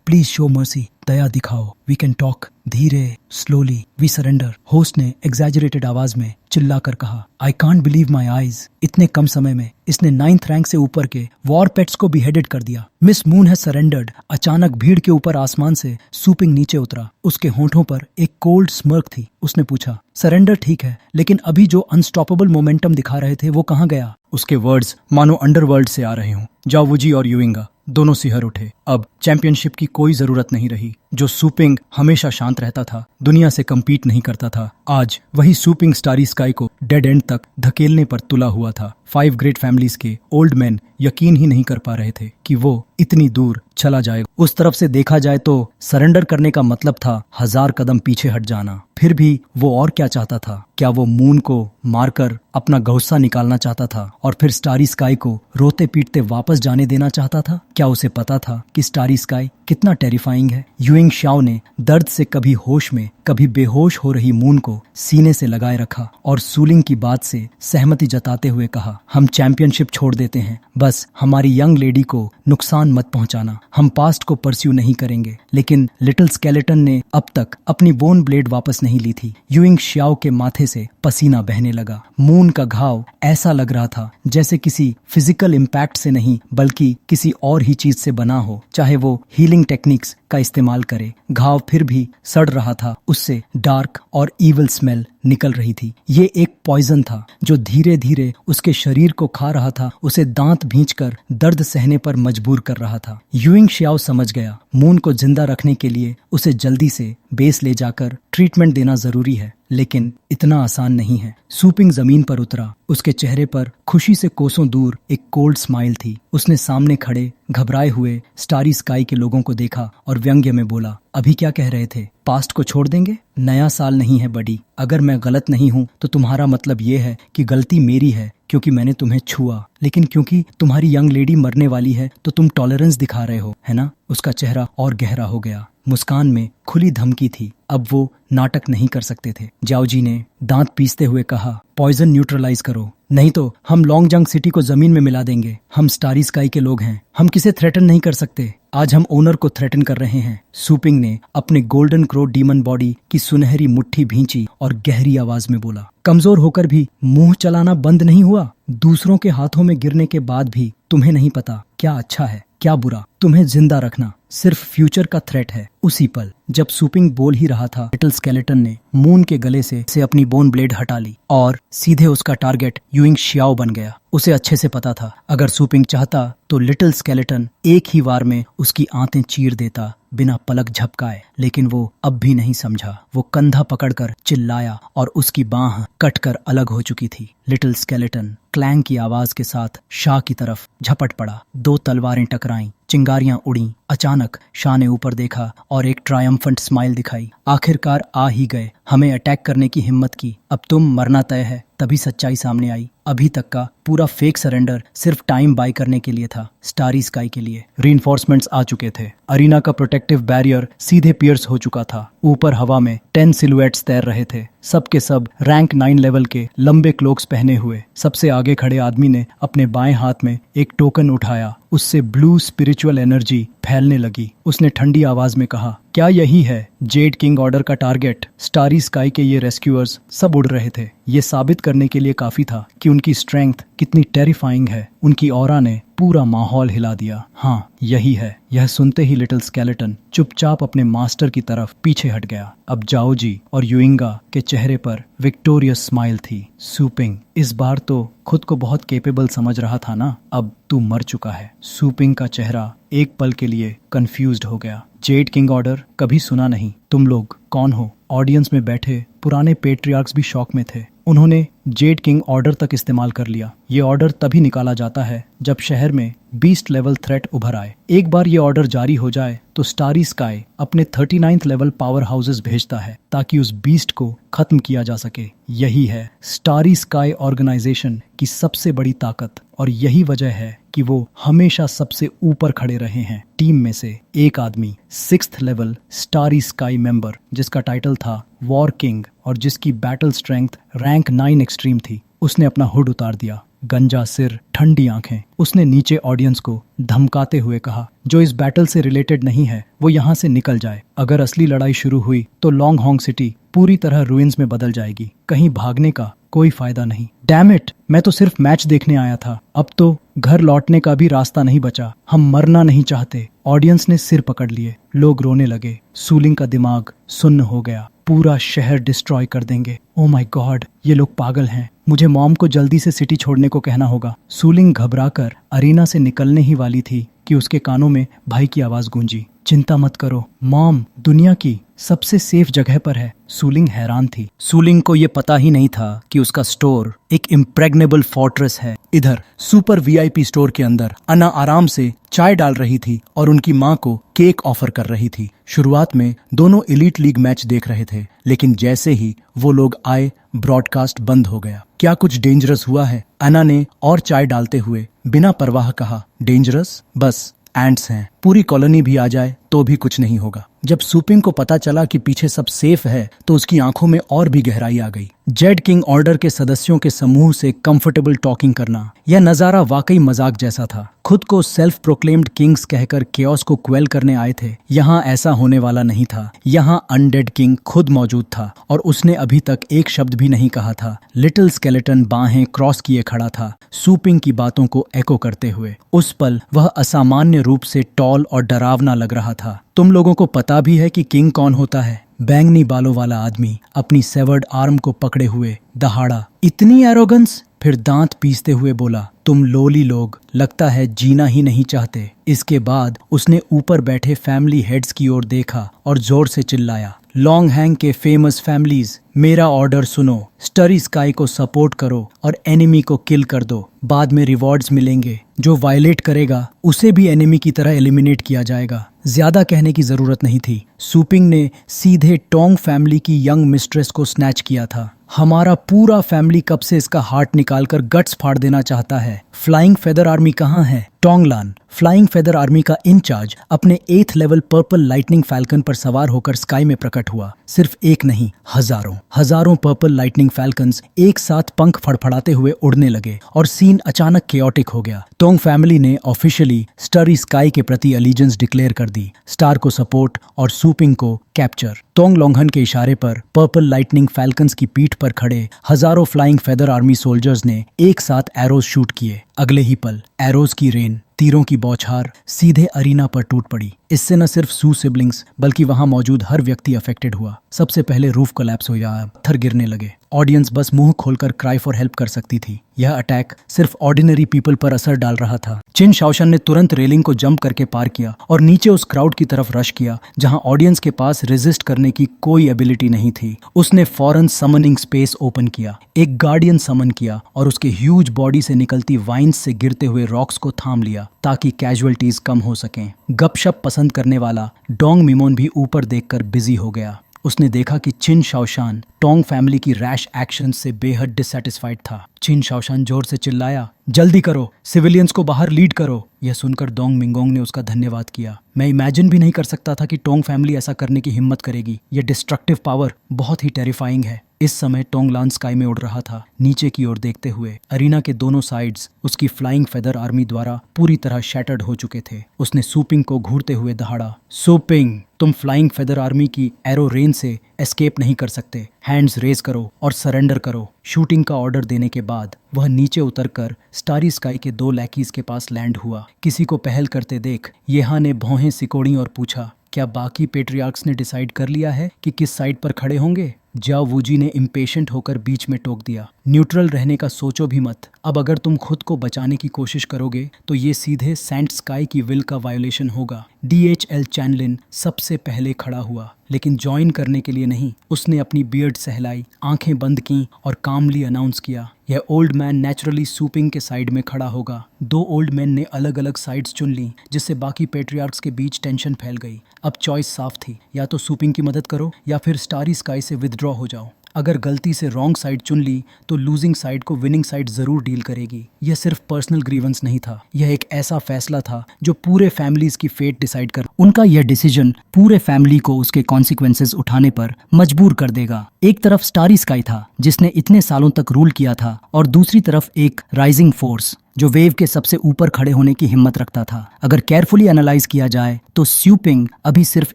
A: please show mercy, दया दिखाओ, वी कैन टॉक, धीरे स्लोली, वी सरेंडर। होस्ट ने एग्जैजरेटेड आवाज में चिल्लाकर कहा। I can't believe my eyes, इतने कम समय में इसने 9th रैंक से ऊपर के वॉर पेट्स को बिहेडेड कर दिया। मिस मून है सरेंडर्ड। अचानक भीड़ के ऊपर आसमान से सूपिंग नीचे उतरा। उसके होंठों पर एक कोल्ड स्मर्क थी। उसने पूछा, सरेंडर ठीक है, लेकिन अभी जो अनस्टॉपेबल मोमेंटम दिखा रहे थे वो कहाँ गया? उसके वर्ड्स मानो अंडरवर्ल्ड से आ रहे हों। जाओ वूजी और यूइंगा दोनों सिहर उठे। अब चैंपियनशिप की कोई जरूरत नहीं रही। जो सूपिंग हमेशा शांत रहता था, दुनिया से कम्पीट नहीं करता था, आज वही सूपिंग स्टारी स्काई को डेड एंड तक धकेलने पर तुला हुआ था। 5 ग्रेट फैमिलीज के ओल्ड मैन यकीन ही नहीं कर पा रहे थे कि वो इतनी दूर चला जाएगा। उस तरफ से देखा जाए तो सरेंडर करने का मतलब था 1000 कदम पीछे हट जाना। फिर भी वो और क्या चाहता था? क्या वो मून को मारकर अपना गुस्सा निकालना चाहता था और फिर स्टारी स्काई को रोते पीटते वापस जाने देना चाहता था? क्या उसे पता था कि स्टारी स्काई कितना टेरिफाइंग है? यूइंग शाओ ने दर्द से कभी होश में कभी बेहोश हो रही मून को सीने से लगाए रखा और सूलिंग की बात से सहमति जताते हुए कहा, हम चैंपियनशिप छोड़ देते हैं, बस हमारी यंग लेडी को नुकसान मत पहुंचाना। हम पास्ट को परस्यू नहीं करेंगे। लेकिन लिटिल स्केलेटन ने अब तक अपनी बोन ब्लेड वापस नहीं ली थी। यूइंग शाओ के माथे से पसीना बहने लगा। मून का घाव ऐसा लग रहा था जैसे किसी फिजिकल इम्पैक्ट से नहीं बल्कि किसी और ही चीज से बना हो, चाहे वो हीलिंग टेक्निक्स का इस्तेमाल करे। घाव फिर भी सड़ रहा था, उससे डार्क और ईविल स्मेल निकल रही थी। ये एक पॉइजन था जो धीरे धीरे उसके शरीर को खा रहा था, उसे दांत भींचकर दर्द सहने पर मजबूर कर रहा था। यूइंग शाओ समझ गया, मून को जिंदा रखने के लिए उसे जल्दी से बेस ले जाकर ट्रीटमेंट देना जरूरी है, लेकिन इतना आसान नहीं है। सूपिंग जमीन पर उतरा। उसके चेहरे पर खुशी से कोसों दूर एक कोल्ड स्माइल थी। उसने सामने खड़े घबराए हुए स्टारी स्काई के लोगों को देखा और व्यंग्य में बोला, अभी क्या कह रहे थे? पास्ट को छोड़ देंगे? नया साल नहीं है बड़ी। अगर मैं गलत नहीं हूँ तो तुम्हारा मतलब ये है कि गलती मेरी है क्योंकि मैंने तुम्हें छुआ, लेकिन क्योंकि तुम्हारी यंग लेडी मरने वाली है तो तुम टॉलरेंस दिखा रहे हो, है ना? उसका चेहरा और गहरा हो गया। मुस्कान में खुली धमकी थी। अब वो नाटक नहीं कर सकते थे। जाओ जी ने दांत पीसते हुए कहा, पॉइजन न्यूट्रलाइज करो, नहीं तो हम लॉन्ग जंग सिटी को जमीन में मिला देंगे। हम स्टारी स्काई के लोग हैं, हम किसे थ्रेटन नहीं कर सकते। आज हम ओनर को थ्रेटन कर रहे हैं। सूपिंग ने अपने गोल्डन क्रो डीमन बॉडी की सुनहरी मुट्ठी भींची और गहरी आवाज में बोला, कमजोर होकर भी मुंह चलाना बंद नहीं हुआ। दूसरों के हाथों में गिरने के बाद भी तुम्हें नहीं पता क्या अच्छा है क्या बुरा। तुम्हें जिंदा रखना सिर्फ फ्यूचर का थ्रेट है। उसी पल जब सूपिंग बोल ही रहा था, लिटिल स्केलेटन ने मून के गले से अपनी बोन ब्लेड हटा ली और सीधे उसका टारगेट यूइंग शाओ बन गया। उसे अच्छे से पता था, अगर सूपिंग चाहता तो लिटिल स्केलेटन एक ही वार में उसकी आंतें चीर देता बिना पलक झपकाए, लेकिन वो अब भी नहीं समझा। वो कंधा पकड़कर चिल्लाया और उसकी बांह कटकर अलग हो चुकी थी। लिटिल स्केलेटन क्लैंग की आवाज के साथ शाह की तरफ झपट पड़ा। 2 तलवारें टकराईं, चिंगारियां उड़ी। अचानक शाह ने ऊपर देखा और एक ट्रायम्फेंट स्माइल दिखाई। आखिरकार आ ही गए, हमें अटैक करने की हिम्मत की। अब तुम मरना तय है। तभी सच्चाई सामने आई। अभी तक का पूरा फेक सरेंडर सिर्फ टाइम बाय करने के लिए था, स्टारी स्काई के लिए। रीइंफोर्समेंट्स आ चुके थे। अरीना का प्रोटेक्टिव बैरियर सीधे पियर्स हो चुका था। ऊपर हवा में 10 सिलुएट्स तैर रहे थे, सब के सब रैंक 9 लेवल के लंबे क्लोक्स पहने हुए। सबसे आगे खड़े आदमी ने अपने बाएं हाथ में एक टोकन उठाया। उससे ब्लू स्पिरिचुअल एनर्जी फैलने लगी। उसने ठंडी आवाज में कहा, क्या यही है जेड किंग ऑर्डर का टारगेट? स्टारी स्काई के ये रेस्क्यूअर्स सब उड़ रहे थे। ये साबित करने के लिए काफी था कि उनकी स्ट्रेंथ कितनी टेरिफाइंग है। उनकी ऑरा ने पूरा माहौल हिला दिया। हाँ, यही है। यह सुनते ही लिटिल स्केलेटन चुपचाप अपने मास्टर की तरफ पीछे हट गया। अब जाओ जी और यूइंगा के चेहरे पर विक्टोरियस स्माइल थी। सूपिंग, इस बार तो खुद को बहुत केपेबल समझ रहा था ना? अब तू मर चुका है। सूपिंग का चेहरा एक पल के लिए कंफ्यूज्ड हो गया। जेड किंग ऑर्डर कभी सुना नहीं। तुम लोग कौन हो? ऑडियंस में बैठे पुराने पेट्रियार्क्स भी शॉक में थे। उन्होंने जेड किंग ऑर्डर तक इस्तेमाल कर लिया। ये ऑर्डर तभी निकाला जाता है जब शहर में बीस्ट लेवल थ्रेट उभर आए। एक बार ये ऑर्डर जारी हो जाए तो स्टारी स्काई अपने 39th लेवल पावर हाउसेस भेजता है ताकि उस बीस्ट को खत्म किया जा सके। यही है स्टारी स्काई ऑर्गेनाइजेशन की सबसे बड़ी ताकत और यही वजह है कि वो हमेशा सबसे ऊपर खड़े रहे हैं। टीम में से एक आदमी 6th level starry sky member जिसका टाइटल था वॉर किंग और जिसकी बैटल स्ट्रेंथ रैंक 9 एक्सट्रीम थी, उसने अपना हुड उतार दिया। गंजा सिर, ठंडी आंखें, उसने नीचे ऑडियंस को धमकाते हुए कहा, जो इस बैटल से रिलेटेड नहीं है वो यहाँ से निकल जाए। अगर असली लड़ाई शुरू हुई तो लॉन्ग हॉन्ग सिटी पूरी तरह रुइंस में बदल जाएगी। कहीं भागने का कोई फायदा नहीं। डैम इट, मैं तो सिर्फ मैच देखने आया था। अब तो घर लौटने का भी रास्ता नहीं बचा। हम मरना नहीं चाहते। ऑडियंस ने सिर पकड़ लिए। लोग रोने लगे। सूलिंग का दिमाग सुन्न हो गया। पूरा शहर डिस्ट्रॉय कर देंगे। ओ माय गॉड, ये लोग पागल हैं। मुझे मॉम को जल्दी से सिटी छोड़ने को कहना होगा। सूलिंग घबराकर अरीना से निकलने ही वाली थी कि उसके कानों में भाई की आवाज गूंजी, चिंता मत करो, मॉम दुनिया की सबसे सेफ जगह पर है। सूलिंग हैरान थी। सूलिंग को ये पता ही नहीं था कि उसका स्टोर एक इम्प्रेग्नेबल फोर्ट्रेस है। इधर सुपर वीआईपी स्टोर के अंदर अना आराम से चाय डाल रही थी और उनकी माँ को केक ऑफर कर रही थी। शुरुआत में दोनों एलीट लीग मैच देख रहे थे, लेकिन जैसे ही वो लोग आए ब्रॉडकास्ट बंद हो गया। क्या कुछ डेंजरस हुआ है? अना ने और चाय डालते हुए बिना परवाह कहा। डेंजरस? बस एंट्स हैं। पूरी कॉलोनी भी आ जाए तो भी कुछ नहीं होगा। जब सूपिंग को पता चला कि पीछे सब सेफ है तो उसकी आंखों में और भी गहराई आ गई। जेड किंग ऑर्डर के सदस्यों के समूह से कंफर्टेबल टॉकिंग करना, यह नजारा वाकई मजाक जैसा था। खुद को सेल्फ प्रोक्लेम्ड किंग्स कहकर केओस को क्वेल करने आए थे। यहाँ ऐसा होने वाला नहीं था। यहाँ अनडेड किंग खुद मौजूद था और उसने अभी तक एक शब्द भी नहीं कहा था। लिटिल स्केलेटन बाहें क्रॉस किए खड़ा था, सूपिंग की बातों को एको करते हुए। उस पल वह असामान्य रूप से टॉल और डरावना लग रहा था। तुम लोगों को पता भी है कि किंग कौन होता है? बैंगनी बालों वाला आदमी अपनी सेवर्ड आर्म को पकड़े हुए दहाड़ा। इतनी एरोगेंस? फिर दांत पीसते हुए बोला, तुम लोली लोग लगता है जीना ही नहीं चाहते। इसके बाद उसने ऊपर बैठे फैमिली हेड्स की ओर देखा और जोर से चिल्लाया, लॉन्ग हैंग के फेमस फैमिलीज, मेरा ऑर्डर सुनो। स्टारी स्काई को सपोर्ट करो और एनिमी को किल कर दो। बाद में रिवॉर्ड्स मिलेंगे। जो वायलेट करेगा उसे भी एनिमी की तरह एलिमिनेट किया जाएगा। ज्यादा कहने की जरूरत नहीं थी। सूपिंग ने सीधे टोंग फैमिली की यंग मिस्ट्रेस को स्नैच किया था। हमारा पूरा फैमिली कब से इसका हार्ट निकालकर गट्स फाड़ देना चाहता है। फ्लाइंग फेदर आर्मी कहाँ है? टोंगलान, फ्लाइंग फेदर आर्मी का इंचार्ज, अपने 8th level purple lightning falcon पर सवार होकर स्काई में प्रकट हुआ। सिर्फ एक नहीं, हजारों पर्पल लाइटनिंग फैल्कन्स एक साथ पंख फड़फड़ाते हुए उड़ने लगे और सीन अचानक केओटिक हो गया। टोंग फैमिली ने ऑफिशियली स्टारी स्काई के प्रति एलिजेंस डिक्लेयर कर दी। स्टार को सपोर्ट और सूपिंग को कैप्चर। टोंग लोंघन के इशारे पर पर्पल लाइटनिंग फैल्कन्स की पीठ पर खड़े हजारों फ्लाइंग फेदर आर्मी सोल्जर्स ने एक साथ एरोज शूट किए। अगले ही पल एरोज की रेन, तीरों की बौछार सीधे अरीना पर टूट पड़ी। इससे न सिर्फ सू सिबलिंग्स बल्कि वहां मौजूद हर व्यक्ति अफेक्टेड हुआ। सबसे पहले रूफ कोलैप्स हो गया, पत्थर गिरने लगे। ऑडियंस बस मुंह खोलकर क्राई फॉर हेल्प कर सकती थी। यह अटैक सिर्फ ऑर्डिनरी पीपल पर असर डाल रहा था। चिन शाओशन ने तुरंत रेलिंग को जंप करके पार किया और नीचे उस क्राउड की तरफ रश किया जहां ऑडियंस के पास रेजिस्ट करने की कोई एबिलिटी नहीं थी। उसने फौरन समनिंग स्पेस ओपन किया, एक गार्डियन समन किया और उसके ह्यूज बॉडी से निकलती वाइन्स से गिरते हुए रॉक्स को थाम लिया ताकि कैजुअलिटीज कम हो सकें। गपशप पसंद करने वाला डोंग मिमोन भी ऊपर देखकर बिजी हो गया। उसने देखा कि चिन शाओशान टोंग फैमिली की रैश एक्शन से बेहद डिससैटिस्फाइड था। चिन शाओशान जोर से चिल्लाया, जल्दी करो, सिविलियंस को बाहर लीड करो। यह सुनकर डोंग मिंगोंग ने उसका धन्यवाद किया। मैं इमेजिन भी नहीं कर सकता था कि टोंग फैमिली ऐसा करने की हिम्मत करेगी। यह डिस्ट्रक्टिव पावर बहुत ही टेरिफाइंग है। इस समय टोंगलान स्काई में उड़ रहा था, नीचे की ओर देखते हुए। अरीना के दोनों साइड्स उसकी फ्लाइंग फेदर आर्मी द्वारा पूरी तरह शैटर्ड हो चुके थे। उसने सूपिंग को घूरते हुए दहाड़ा, सूपिंग, तुम फ्लाइंग फेदर आर्मी की एरो रेन से एस्केप नहीं कर सकते। हैंड्स रेज करो और सरेंडर करो। शूटिंग का ऑर्डर देने के बाद वह नीचे उतरकर स्टारी स्काई के 2 लैकीज के पास लैंड हुआ। किसी को पहल करते देख येहा ने भौहें सिकोड़ी और पूछा, क्या बाकी पेट्रियार्क्स ने डिसाइड कर लिया है कि किस साइड पर खड़े होंगे? जाओ वूजी ने इम्पेशेंट होकर बीच में टोक दिया, न्यूट्रल रहने का सोचो भी मत। अब अगर तुम खुद को बचाने की कोशिश करोगे तो ये सीधे सेंट स्काई की विल का वायोलेशन होगा। DHL चैनलिन सबसे पहले खड़ा हुआ, लेकिन ज्वाइन करने के लिए नहीं। उसने अपनी बियर्ड सहलाई, आंखें बंद की और कामली अनाउंस किया, यह ओल्ड मैन नेचुरली सूपिंग के साइड में खड़ा होगा। दो ओल्ड मैन ने अलग अलग साइड्स चुन ली, जिससे बाकी पेट्रियार्क्स के बीच टेंशन फैल गई। अब चॉइस साफ थी, या तो सूपिंग की मदद करो या फिर स्टारी स्काई से विदड्रॉ हो जाओ। अगर गलती से रॉन्ग साइड चुन ली तो लूजिंग साइड को विनिंग साइड जरूर डील करेगी। यह सिर्फ पर्सनल ग्रीवेंस नहीं था, यह एक ऐसा फैसला था जो पूरे फैमिलीज की फेट डिसाइड कर। उनका यह डिसीजन पूरे फैमिली को उसके कॉन्सिक्वेंसेस उठाने पर मजबूर कर देगा। एक तरफ स्टारी स्काई था जिसने इतने सालों तक रूल किया था, और दूसरी तरफ एक राइजिंग फोर्स जो वेव के सबसे ऊपर खड़े होने की हिम्मत रखता था। अगर केयरफुली एनालाइज किया जाए तो स्यूपिंग अभी सिर्फ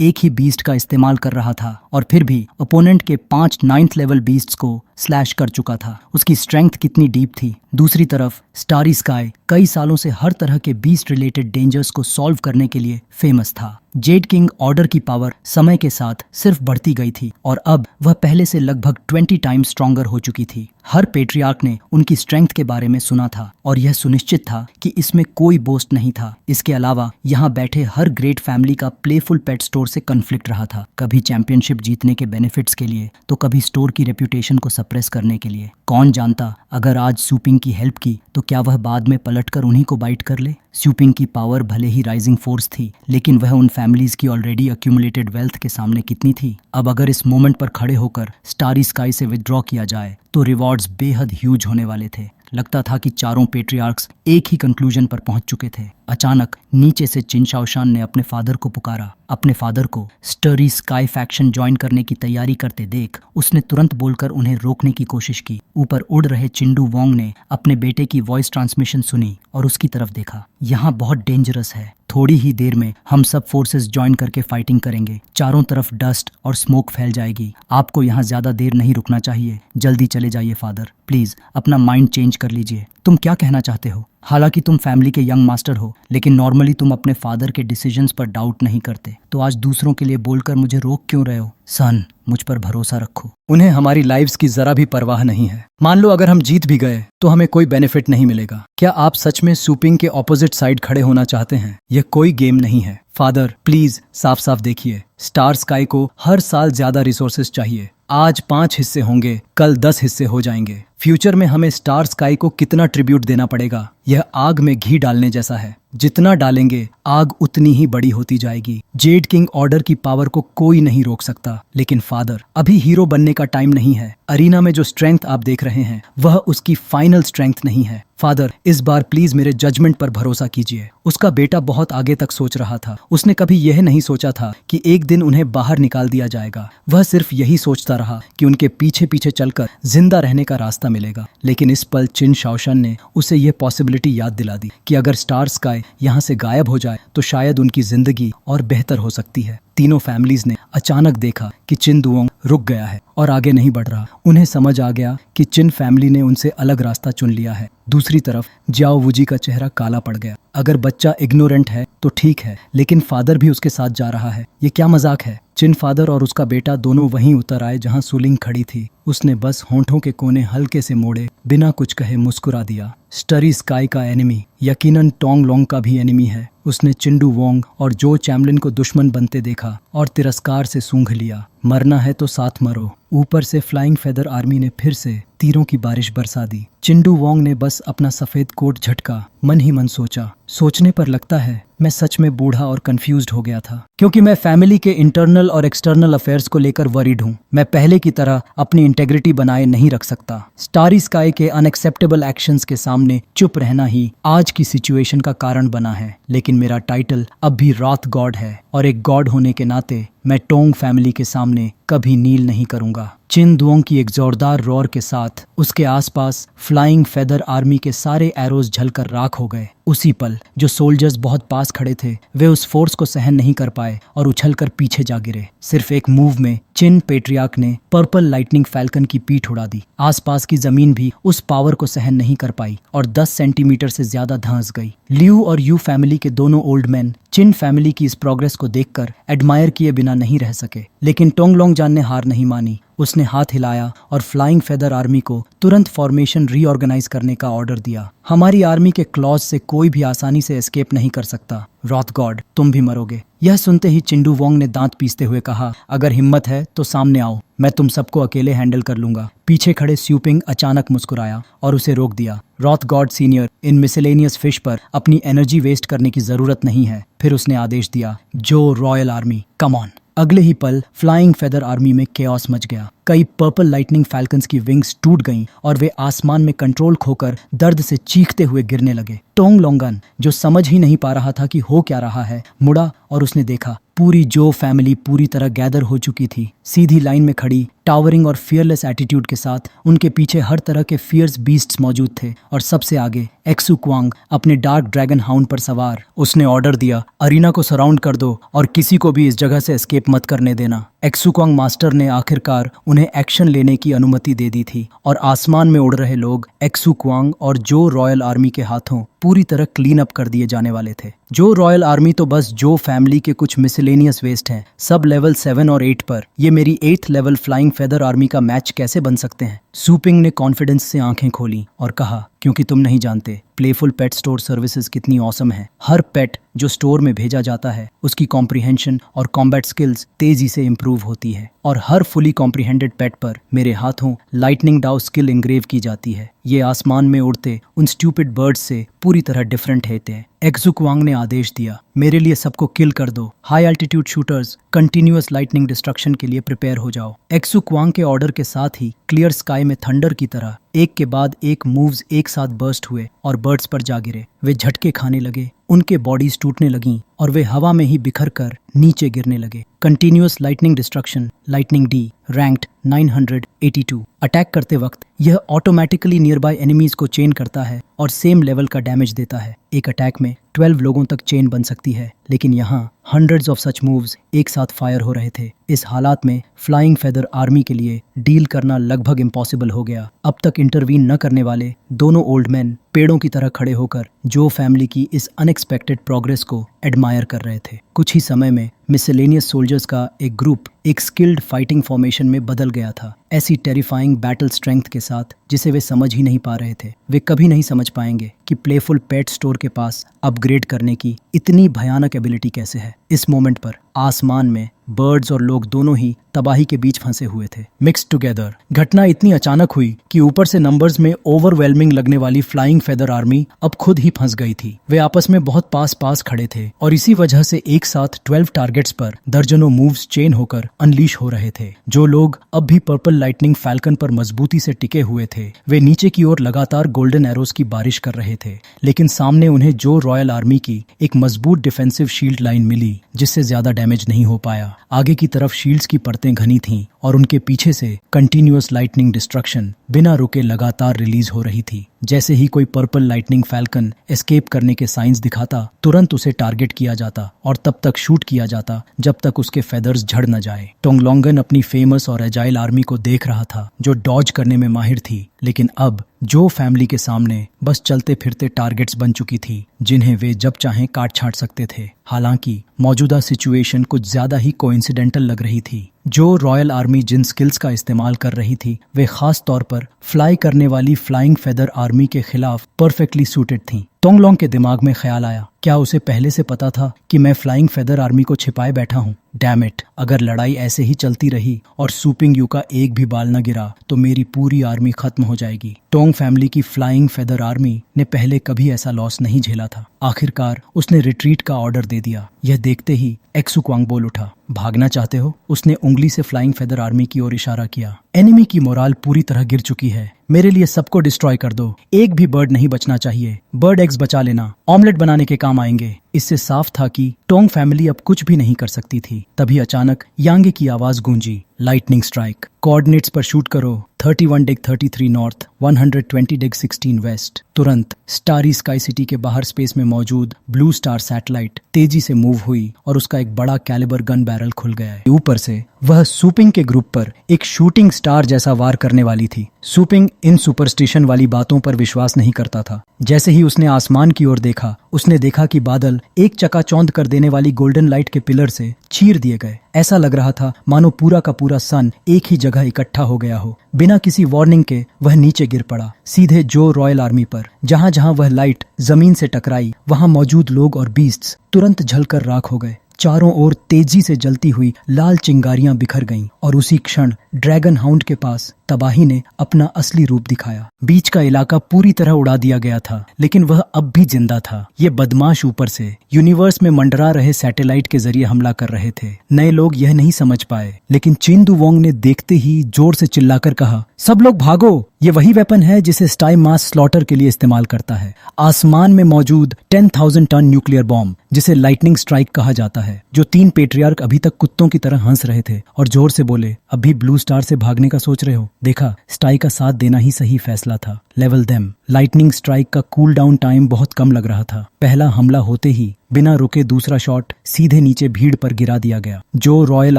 A: एक ही बीस्ट का इस्तेमाल कर रहा था, और फिर भी ओपोनेंट के 5 9th लेवल बीस्ट्स को स्लैश कर चुका था। उसकी स्ट्रेंथ कितनी डीप थी। दूसरी तरफ स्टारी स्काई कई सालों से हर तरह के बीस्ट रिलेटेड डेंजर्स को सॉल्व करने के लिए फेमस था। जेड किंग ऑर्डर की पावर समय के साथ सिर्फ बढ़ती गई थी, और अब वह पहले से लगभग 20 टाइम्स स्ट्रॉन्गर हो चुकी थी। हर पेट्रियार्क ने उनकी स्ट्रेंथ के बारे में सुना था, और यह सुनिश्चित था कि इसमें कोई बोस्ट नहीं था। इसके अलावा यहाँ बैठे हर ग्रेट फैमिली का प्लेफुल पेट स्टोर से कन्फ्लिक्ट रहा था, कभी चैंपियनशिप जीतने के बेनिफिट्स के लिए तो कभी स्टोर की रेप्यूटेशन को सप्रेस करने के लिए। कौन जानता, अगर आज सूपिंग की हेल्प की तो क्या वह बाद में पलटकर उन्हीं को बाइट कर ले। सूपिंग की पावर भले ही राइजिंग फोर्स थी, लेकिन वह उन फैमिलीज की ऑलरेडी अक्यूमुलेटेड वेल्थ के सामने कितनी थी। अब अगर इस मोमेंट पर खड़े होकर स्टारी स्काई से विदड्रॉ किया जाए तो रिवॉर्ड्स बेहद ह्यूज होने वाले थे। लगता था कि चारों पेट्रियार्क्स एक ही कंक्लूजन पर पहुंच चुके थे। अचानक नीचे से चिन शाओशान ने अपने फादर को पुकारा। अपने फादर को स्टारी स्काई फैक्शन ज्वाइन करने की तैयारी करते देख उसने तुरंत बोलकर उन्हें रोकने की कोशिश की। ऊपर उड़ रहे चिंडू वोंग ने अपने बेटे की वॉइस ट्रांसमिशन सुनी और उसकी तरफ देखा। यहाँ बहुत डेंजरस है, थोड़ी ही देर में हम सब फोर्सेस ज्वाइन करके फाइटिंग करेंगे। चारों तरफ डस्ट और स्मोक फैल जाएगी। आपको यहाँ ज्यादा देर नहीं रुकना चाहिए, जल्दी चले जाइए फादर। प्लीज अपना माइंड चेंज कर लीजिए। तुम क्या कहना चाहते हो? हालांकि तुम फैमिली के यंग मास्टर हो, लेकिन नॉर्मली तुम अपने फादर के डिसीजंस पर डाउट नहीं करते, तो आज दूसरों के लिए बोलकर मुझे रोक क्यों रहे हो? सन, मुझ पर भरोसा रखो। उन्हें हमारी लाइव्स की जरा भी परवाह नहीं है। मान लो अगर हम जीत भी गए तो हमें कोई बेनिफिट नहीं मिलेगा। क्या आप सच में सूपिंग के ऑपोजिट साइड खड़े होना चाहते हैं? यह कोई गेम नहीं है। फादर प्लीज साफ साफ देखिए, स्टार स्काई को हर साल ज्यादा रिसोर्सेज चाहिए। आज 5 हिस्से होंगे, कल 10 हिस्से हो जाएंगे। फ्यूचर में हमें स्टार स्काई को कितना ट्रिब्यूट देना पड़ेगा? यह आग में घी डालने जैसा है, जितना डालेंगे आग उतनी ही बड़ी होती जाएगी। जेड किंग ऑर्डर की पावर को कोई नहीं रोक सकता, लेकिन फादर अभी हीरो बनने का टाइम नहीं है। अरीना में जो स्ट्रेंथ आप देख रहे हैं वह उसकी फाइनल स्ट्रेंथ नहीं है। फादर इस बार प्लीज मेरे जजमेंट पर भरोसा कीजिए। उसका बेटा बहुत आगे तक सोच रहा था। उसने कभी यह नहीं सोचा था कि एक दिन उन्हें बाहर निकाल दिया जाएगा। वह सिर्फ यही सोचता रहा कि उनके पीछे पीछे चलकर जिंदा रहने का रास्ता मिलेगा। लेकिन इस पल चिन शाओशान ने उसे यह पॉसिबिलिटी याद दिला दी कि अगर स्टार स्काई यहाँ से गायब हो जाए तो शायद उनकी जिंदगी और बेहतर हो सकती है। तीनों फैमिलीज ने अचानक देखा कि चिन दुओंग रुक गया है और आगे नहीं बढ़ रहा। उन्हें समझ आ गया कि चिन फैमिली ने उनसे अलग रास्ता चुन लिया है। दूसरी तरफ जियाओ वुजी का चेहरा काला पड़ गया। अगर बच्चा इग्नोरेंट है तो ठीक है, लेकिन फादर भी उसके साथ जा रहा है। ये क्या मजाक है? चिन फादर और उसका बेटा दोनों वहीं उतर आए जहां सुलिंग खड़ी थी। उसने बस होंठों के कोने हल्के से मोड़े, बिना कुछ कहे मुस्कुरा दिया। स्टारी स्काई का एनिमी यकीनन टोंग लोंग का भी एनिमी है। उसने चिंडू वोंग और जो चैमलिन को दुश्मन बनते देखा और तिरस्कार से सूंघ लिया। मरना है तो साथ मरो। ऊपर से फ्लाइंग फेदर आर्मी ने फिर से तीरों की बारिश बरसा दी। चिंडू वोंग ने बस अपना सफेद कोट झटका, मन ही मन सोचा। सोचने पर लगता है मैं सच में बूढ़ा और कंफ्यूज्ड हो गया था, क्योंकि मैं फैमिली के इंटरनल और एक्सटर्नल अफेयर्स को लेकर वरीड हूँ। मैं पहले की तरह अपनी इंटेग्रिटी बनाए नहीं रख सकता। स्टारी स्काई के अनएक्सेप्टेबल एक्शंस के सामने चुप रहना ही आज की सिचुएशन का कारण बना है। लेकिन मेरा टाइटल अब भी रात गॉड है, और एक गॉड होने के नाते मैं टोंग फैमिली के सामने कभी नील नहीं करूंगा। चिन दुओंग की एक जोरदार रोर के साथ उसके आसपास फ्लाइंग फेदर आर्मी के सारे एरोज जलकर राख हो गए। उसी पल जो सोल्जर्स बहुत पास खड़े थे वे उस फोर्स को सहन नहीं कर पाए और उछलकर पीछे जा गिरे। सिर्फ एक मूव में चिन पेट्रियार्क ने पर्पल लाइटनिंग फैल्कन की पीठ उड़ा दी। आसपास की जमीन भी उस पावर को सहन नहीं कर पाई और 10 सेंटीमीटर से ज्यादा धंस गई। लियू और यू फैमिली के दोनों ओल्ड मैन चिन फैमिली की इस प्रोग्रेस को देखकर एडमायर किए बिना नहीं रह सके। लेकिन टोंगलोंगजान ने हार नहीं मानी। उसने हाथ हिलाया और फ्लाइंग फेदर आर्मी को तुरंत फॉर्मेशन रीऑर्गेनाइज करने का ऑर्डर दिया। हमारी आर्मी के क्लॉज से कोई भी आसानी से एस्केप नहीं कर सकता। रॉथ गॉड, तुम भी मरोगे। यह सुनते ही चिंडू वोंग ने दांत पीसते हुए कहा, अगर हिम्मत है तो सामने आओ, मैं तुम सबको अकेले हैंडल कर लूंगा। पीछे खड़े स्यूपिंग अचानक मुस्कुराया और उसे रोक दिया। रॉथ गॉड सीनियर, इन मिसलेनियस फिश पर अपनी एनर्जी वेस्ट करने की जरूरत नहीं है। फिर उसने आदेश दिया, जो रॉयल आर्मी, कम ऑन। अगले ही पल फ्लाइंग फेदर आर्मी में केओस मच गया। कई पर्पल लाइटनिंग फैल्कन्स की विंग्स टूट गईं और वे आसमान में कंट्रोल खोकर दर्द से चीखते हुए गिरने लगे। टोंगलोंगन, जो समझ ही नहीं पा रहा था कि हो क्या रहा है, मुड़ा और उसने देखा पूरी जो फैमिली पूरी तरह गैदर हो चुकी थी, सीधी लाइन में खड़ी, टावरिंग और फियरलेस एटीट्यूड के साथ। उनके पीछे हर तरह के फियर्स बीस्ट्स मौजूद थे और सबसे आगे एक्सू क्वांग अपने डार्क ड्रैगन हाउंड पर सवार। उसने ऑर्डर दिया, अरीना को सराउंड कर दो और किसी को भी इस जगह से एस्केप मत करने देना। एक्सू क्वांग मास्टर ने आखिरकार उन्हें एक्शन लेने की अनुमति दे दी थी और आसमान में उड़ रहे लोग एक्सू क्वांग और जो रॉयल आर्मी के हाथों पूरी तरह क्लीन अप कर दिए जाने वाले थे। जो रॉयल आर्मी तो बस जो फैमिली के कुछ मिसलेनियस वेस्ट हैं। सब लेवल 7 और 8 पर ये मेरी 8th level flying feather army का मैच कैसे बन सकते हैं? सूपिंग ने कॉन्फिडेंस से आंखें खोली और कहा, क्योंकि तुम नहीं जानते प्लेफुल पेट स्टोर सर्विसेज कितनी ऑसम है। हर पेट जो स्टोर में भेजा जाता है उसकी कॉम्प्रिहेंशन और कॉम्बैट स्किल्स तेजी से इंप्रूव होती है और हर फुली कॉम्प्रिहेंडेड पेट पर मेरे हाथों लाइटनिंग डाउ स्किल इंग्रेव की जाती है। ये आसमान में उड़ते उन स्टूपिड बर्ड्स से पूरी तरह डिफरेंट होते हैं। एक्सू क्वांग ने आदेश दिया, मेरे लिए सबको किल कर दो। High altitude shooters continuous lightning destruction के लिए प्रिपेयर हो जाओ। एक्सू क्वांग के ऑर्डर के साथ ही क्लियर स्काई में थंडर की तरह एक के बाद एक मूव्स एक साथ बर्स्ट हुए और बर्ड्स पर जा गिरे। वे झटके खाने लगे, उनके बॉडीज टूटने लगीं और वे हवा में ही बिखर कर नीचे गिरने लगे। Continuous lightning destruction, lightning D, ranked 982। Attack करते वक्त यह ऑटोमेटिकली नियर बाय एनिमीज को चेन करता है और सेम लेवल का डैमेज देता है। एक अटैक में 12 लोगों तक चेन बन सकती है, लेकिन यहाँ हंड्रेड्स ऑफ सच मूव्स एक साथ फायर हो रहे थे। इस हालात में फ्लाइंग फेदर आर्मी के लिए डील करना लगभग इम्पॉसिबल हो गया। अब तक इंटरवीन न करने वाले दोनों ओल्ड मैन पेड़ों की तरह खड़े होकर जो फैमिली की इस अनएक्सपेक्टेड प्रोग्रेस को एडमायर कर रहे थे। कुछ ही समय में मिसलेनियस सोल्जर्स का एक ग्रुप एक स्किल्ड फाइटिंग फॉर्मेशन में बदल गया था, ऐसी टेरिफाइंग बैटल स्ट्रेंथ के साथ जिसे वे समझ ही नहीं पा रहे थे। वे कभी नहीं समझ पाएंगे कि प्लेफुल पेट स्टोर के पास अपग्रेड करने की इतनी भयानक एबिलिटी कैसे है। इस मोमेंट पर आसमान में बर्ड्स और लोग दोनों ही तबाही के बीच फंसे हुए थे, मिक्स टुगेदर। घटना इतनी अचानक हुई कि ऊपर से नंबर्स में ओवरवेलमिंग लगने वाली फ्लाइंग फेदर आर्मी अब खुद ही फंस गई थी। वे आपस में बहुत पास पास खड़े थे और इसी वजह से एक साथ 12 टारगेट्स पर दर्जनों मूव्स चेन होकर अनलीश हो रहे थे। जो लोग अब भी पर्पल लाइटनिंग फैल्कन पर मजबूती से टिके हुए थे, वे नीचे की ओर लगातार गोल्डन एरोज की बारिश कर रहे थे, लेकिन सामने उन्हें जो रॉयल आर्मी की एक मजबूत डिफेंसिव शील्ड लाइन मिली जिससे ज्यादा डैमेज नहीं हो पाया। आगे की तरफ शील्ड्स की परतें घनी थीं और उनके पीछे से कंटिन्यूअस लाइटनिंग डिस्ट्रक्शन बिना रुके लगातार रिलीज हो रही थी। जैसे ही कोई पर्पल लाइटनिंग फैल्कन एस्केप करने के साइंस दिखाता, तुरंत उसे टारगेट किया जाता और तब तक शूट किया जाता जब तक उसके फेदर्स झड़ न जाए। टोंगलोंगन अपनी फेमस और एजाइल आर्मी को देख रहा था जो डॉज करने में माहिर थी, लेकिन अब जो फैमिली के सामने बस चलते फिरते टारगेट्स बन चुकी थी जिन्हें वे जब चाहें काट छाट सकते थे। हालांकि मौजूदा सिचुएशन कुछ ज्यादा ही कोइंसिडेंटल लग रही थी। जो रॉयल आर्मी जिन स्किल्स का इस्तेमाल कर रही थी वे खास तौर पर फ्लाई करने वाली फ्लाइंग फेदर आर्मी के खिलाफ परफेक्टली सूटेड थीं। टोंगलोंग के दिमाग में ख्याल आया, क्या उसे पहले से पता था कि मैं फ्लाइंग फेदर आर्मी को छिपाए बैठा हूँ? डैम इट, अगर लड़ाई ऐसे ही चलती रही और सूपिंग यू का एक भी बाल न गिरा तो मेरी पूरी आर्मी खत्म हो जाएगी। टोंग फैमिली की फ्लाइंग फेदर आर्मी ने पहले कभी ऐसा लॉस नहीं झेला था। आखिरकार उसने रिट्रीट का ऑर्डर दे दिया। यह देखते ही एक्सू क्वांग बोल उठा, भागना चाहते हो? उसने उंगली से फ्लाइंग फेदर आर्मी की ओर इशारा किया। एनिमी की मोराल पूरी तरह गिर चुकी है। मेरे लिए सबको डिस्ट्रॉय कर दो, एक भी बर्ड नहीं बचना चाहिए। बर्ड एग्स बचा लेना, ऑमलेट बनाने के काम आएंगे। इससे साफ था कि टोंग फैमिली अब कुछ भी नहीं कर सकती थी। तभी अचानक यांगे की आवाज गूंजी, लाइटनिंग स्ट्राइक। कोऑर्डिनेट्स पर शूट करो, 31 डिग 33 नॉर्थ, 120 डिग 16 वेस्ट। तुरंत स्टारी स्काई सिटी के बाहर स्पेस में मौजूद ब्लू स्टार सैटेलाइट तेजी से मूव हुई और उसका एक बड़ा कैलिबर गन बैरल खुल गया। ऊपर से वह सूपिंग के ग्रुप पर एक शूटिंग स्टार जैसा वार करने वाली थी। सूपिंग इन सुपरस्टिशन वाली बातों पर विश्वास नहीं करता था। जैसे ही उसने आसमान की ओर देखा, उसने देखा कि बादल एक चकाचौंध कर देने वाली गोल्डन लाइट के पिलर से चीर दिए गए। ऐसा लग रहा था मानो पूरा का पूरा सन एक ही जगह इकट्ठा हो गया हो। बिना किसी वार्निंग के वह नीचे गिर पड़ा, सीधे जो रॉयल आर्मी पर। जहां जहां वह लाइट जमीन से टकराई, वहां मौजूद लोग और बीस्ट्स तुरंत जलकर राख हो गए। चारों ओर तेजी से जलती हुई लाल चिंगारियां बिखर गईं और उसी क्षण ड्रैगन हाउंड के पास तबाही ने अपना असली रूप दिखाया। बीच का इलाका पूरी तरह उड़ा दिया गया था, लेकिन वह अब भी जिंदा था। ये बदमाश ऊपर से यूनिवर्स में मंडरा रहे सैटेलाइट के जरिए हमला कर रहे थे। नए लोग यह नहीं समझ पाए, लेकिन चेंदू वोंग ने देखते ही जोर से चिल्लाकर कहा, सब लोग भागो, ये वही वेपन है जिसे स्टाई मास स्लॉटर के लिए इस्तेमाल करता है। आसमान में मौजूद 10,000 टन न्यूक्लियर बॉम्ब, जिसे लाइटनिंग स्ट्राइक कहा जाता है, जो 3 पेट्रियार्क अभी तक कुत्तों की तरह हंस रहे थे और जोर से बोले, अभी ब्लू स्टार से भागने का सोच रहे हो? देखा, स्टाई का साथ देना ही सही फैसला था। Level them. लाइटनिंग स्ट्राइक का कूल डाउन टाइम बहुत कम लग रहा था। पहला हमला होते ही बिना रुके दूसरा शॉट सीधे नीचे भीड़ पर गिरा दिया गया। जो रॉयल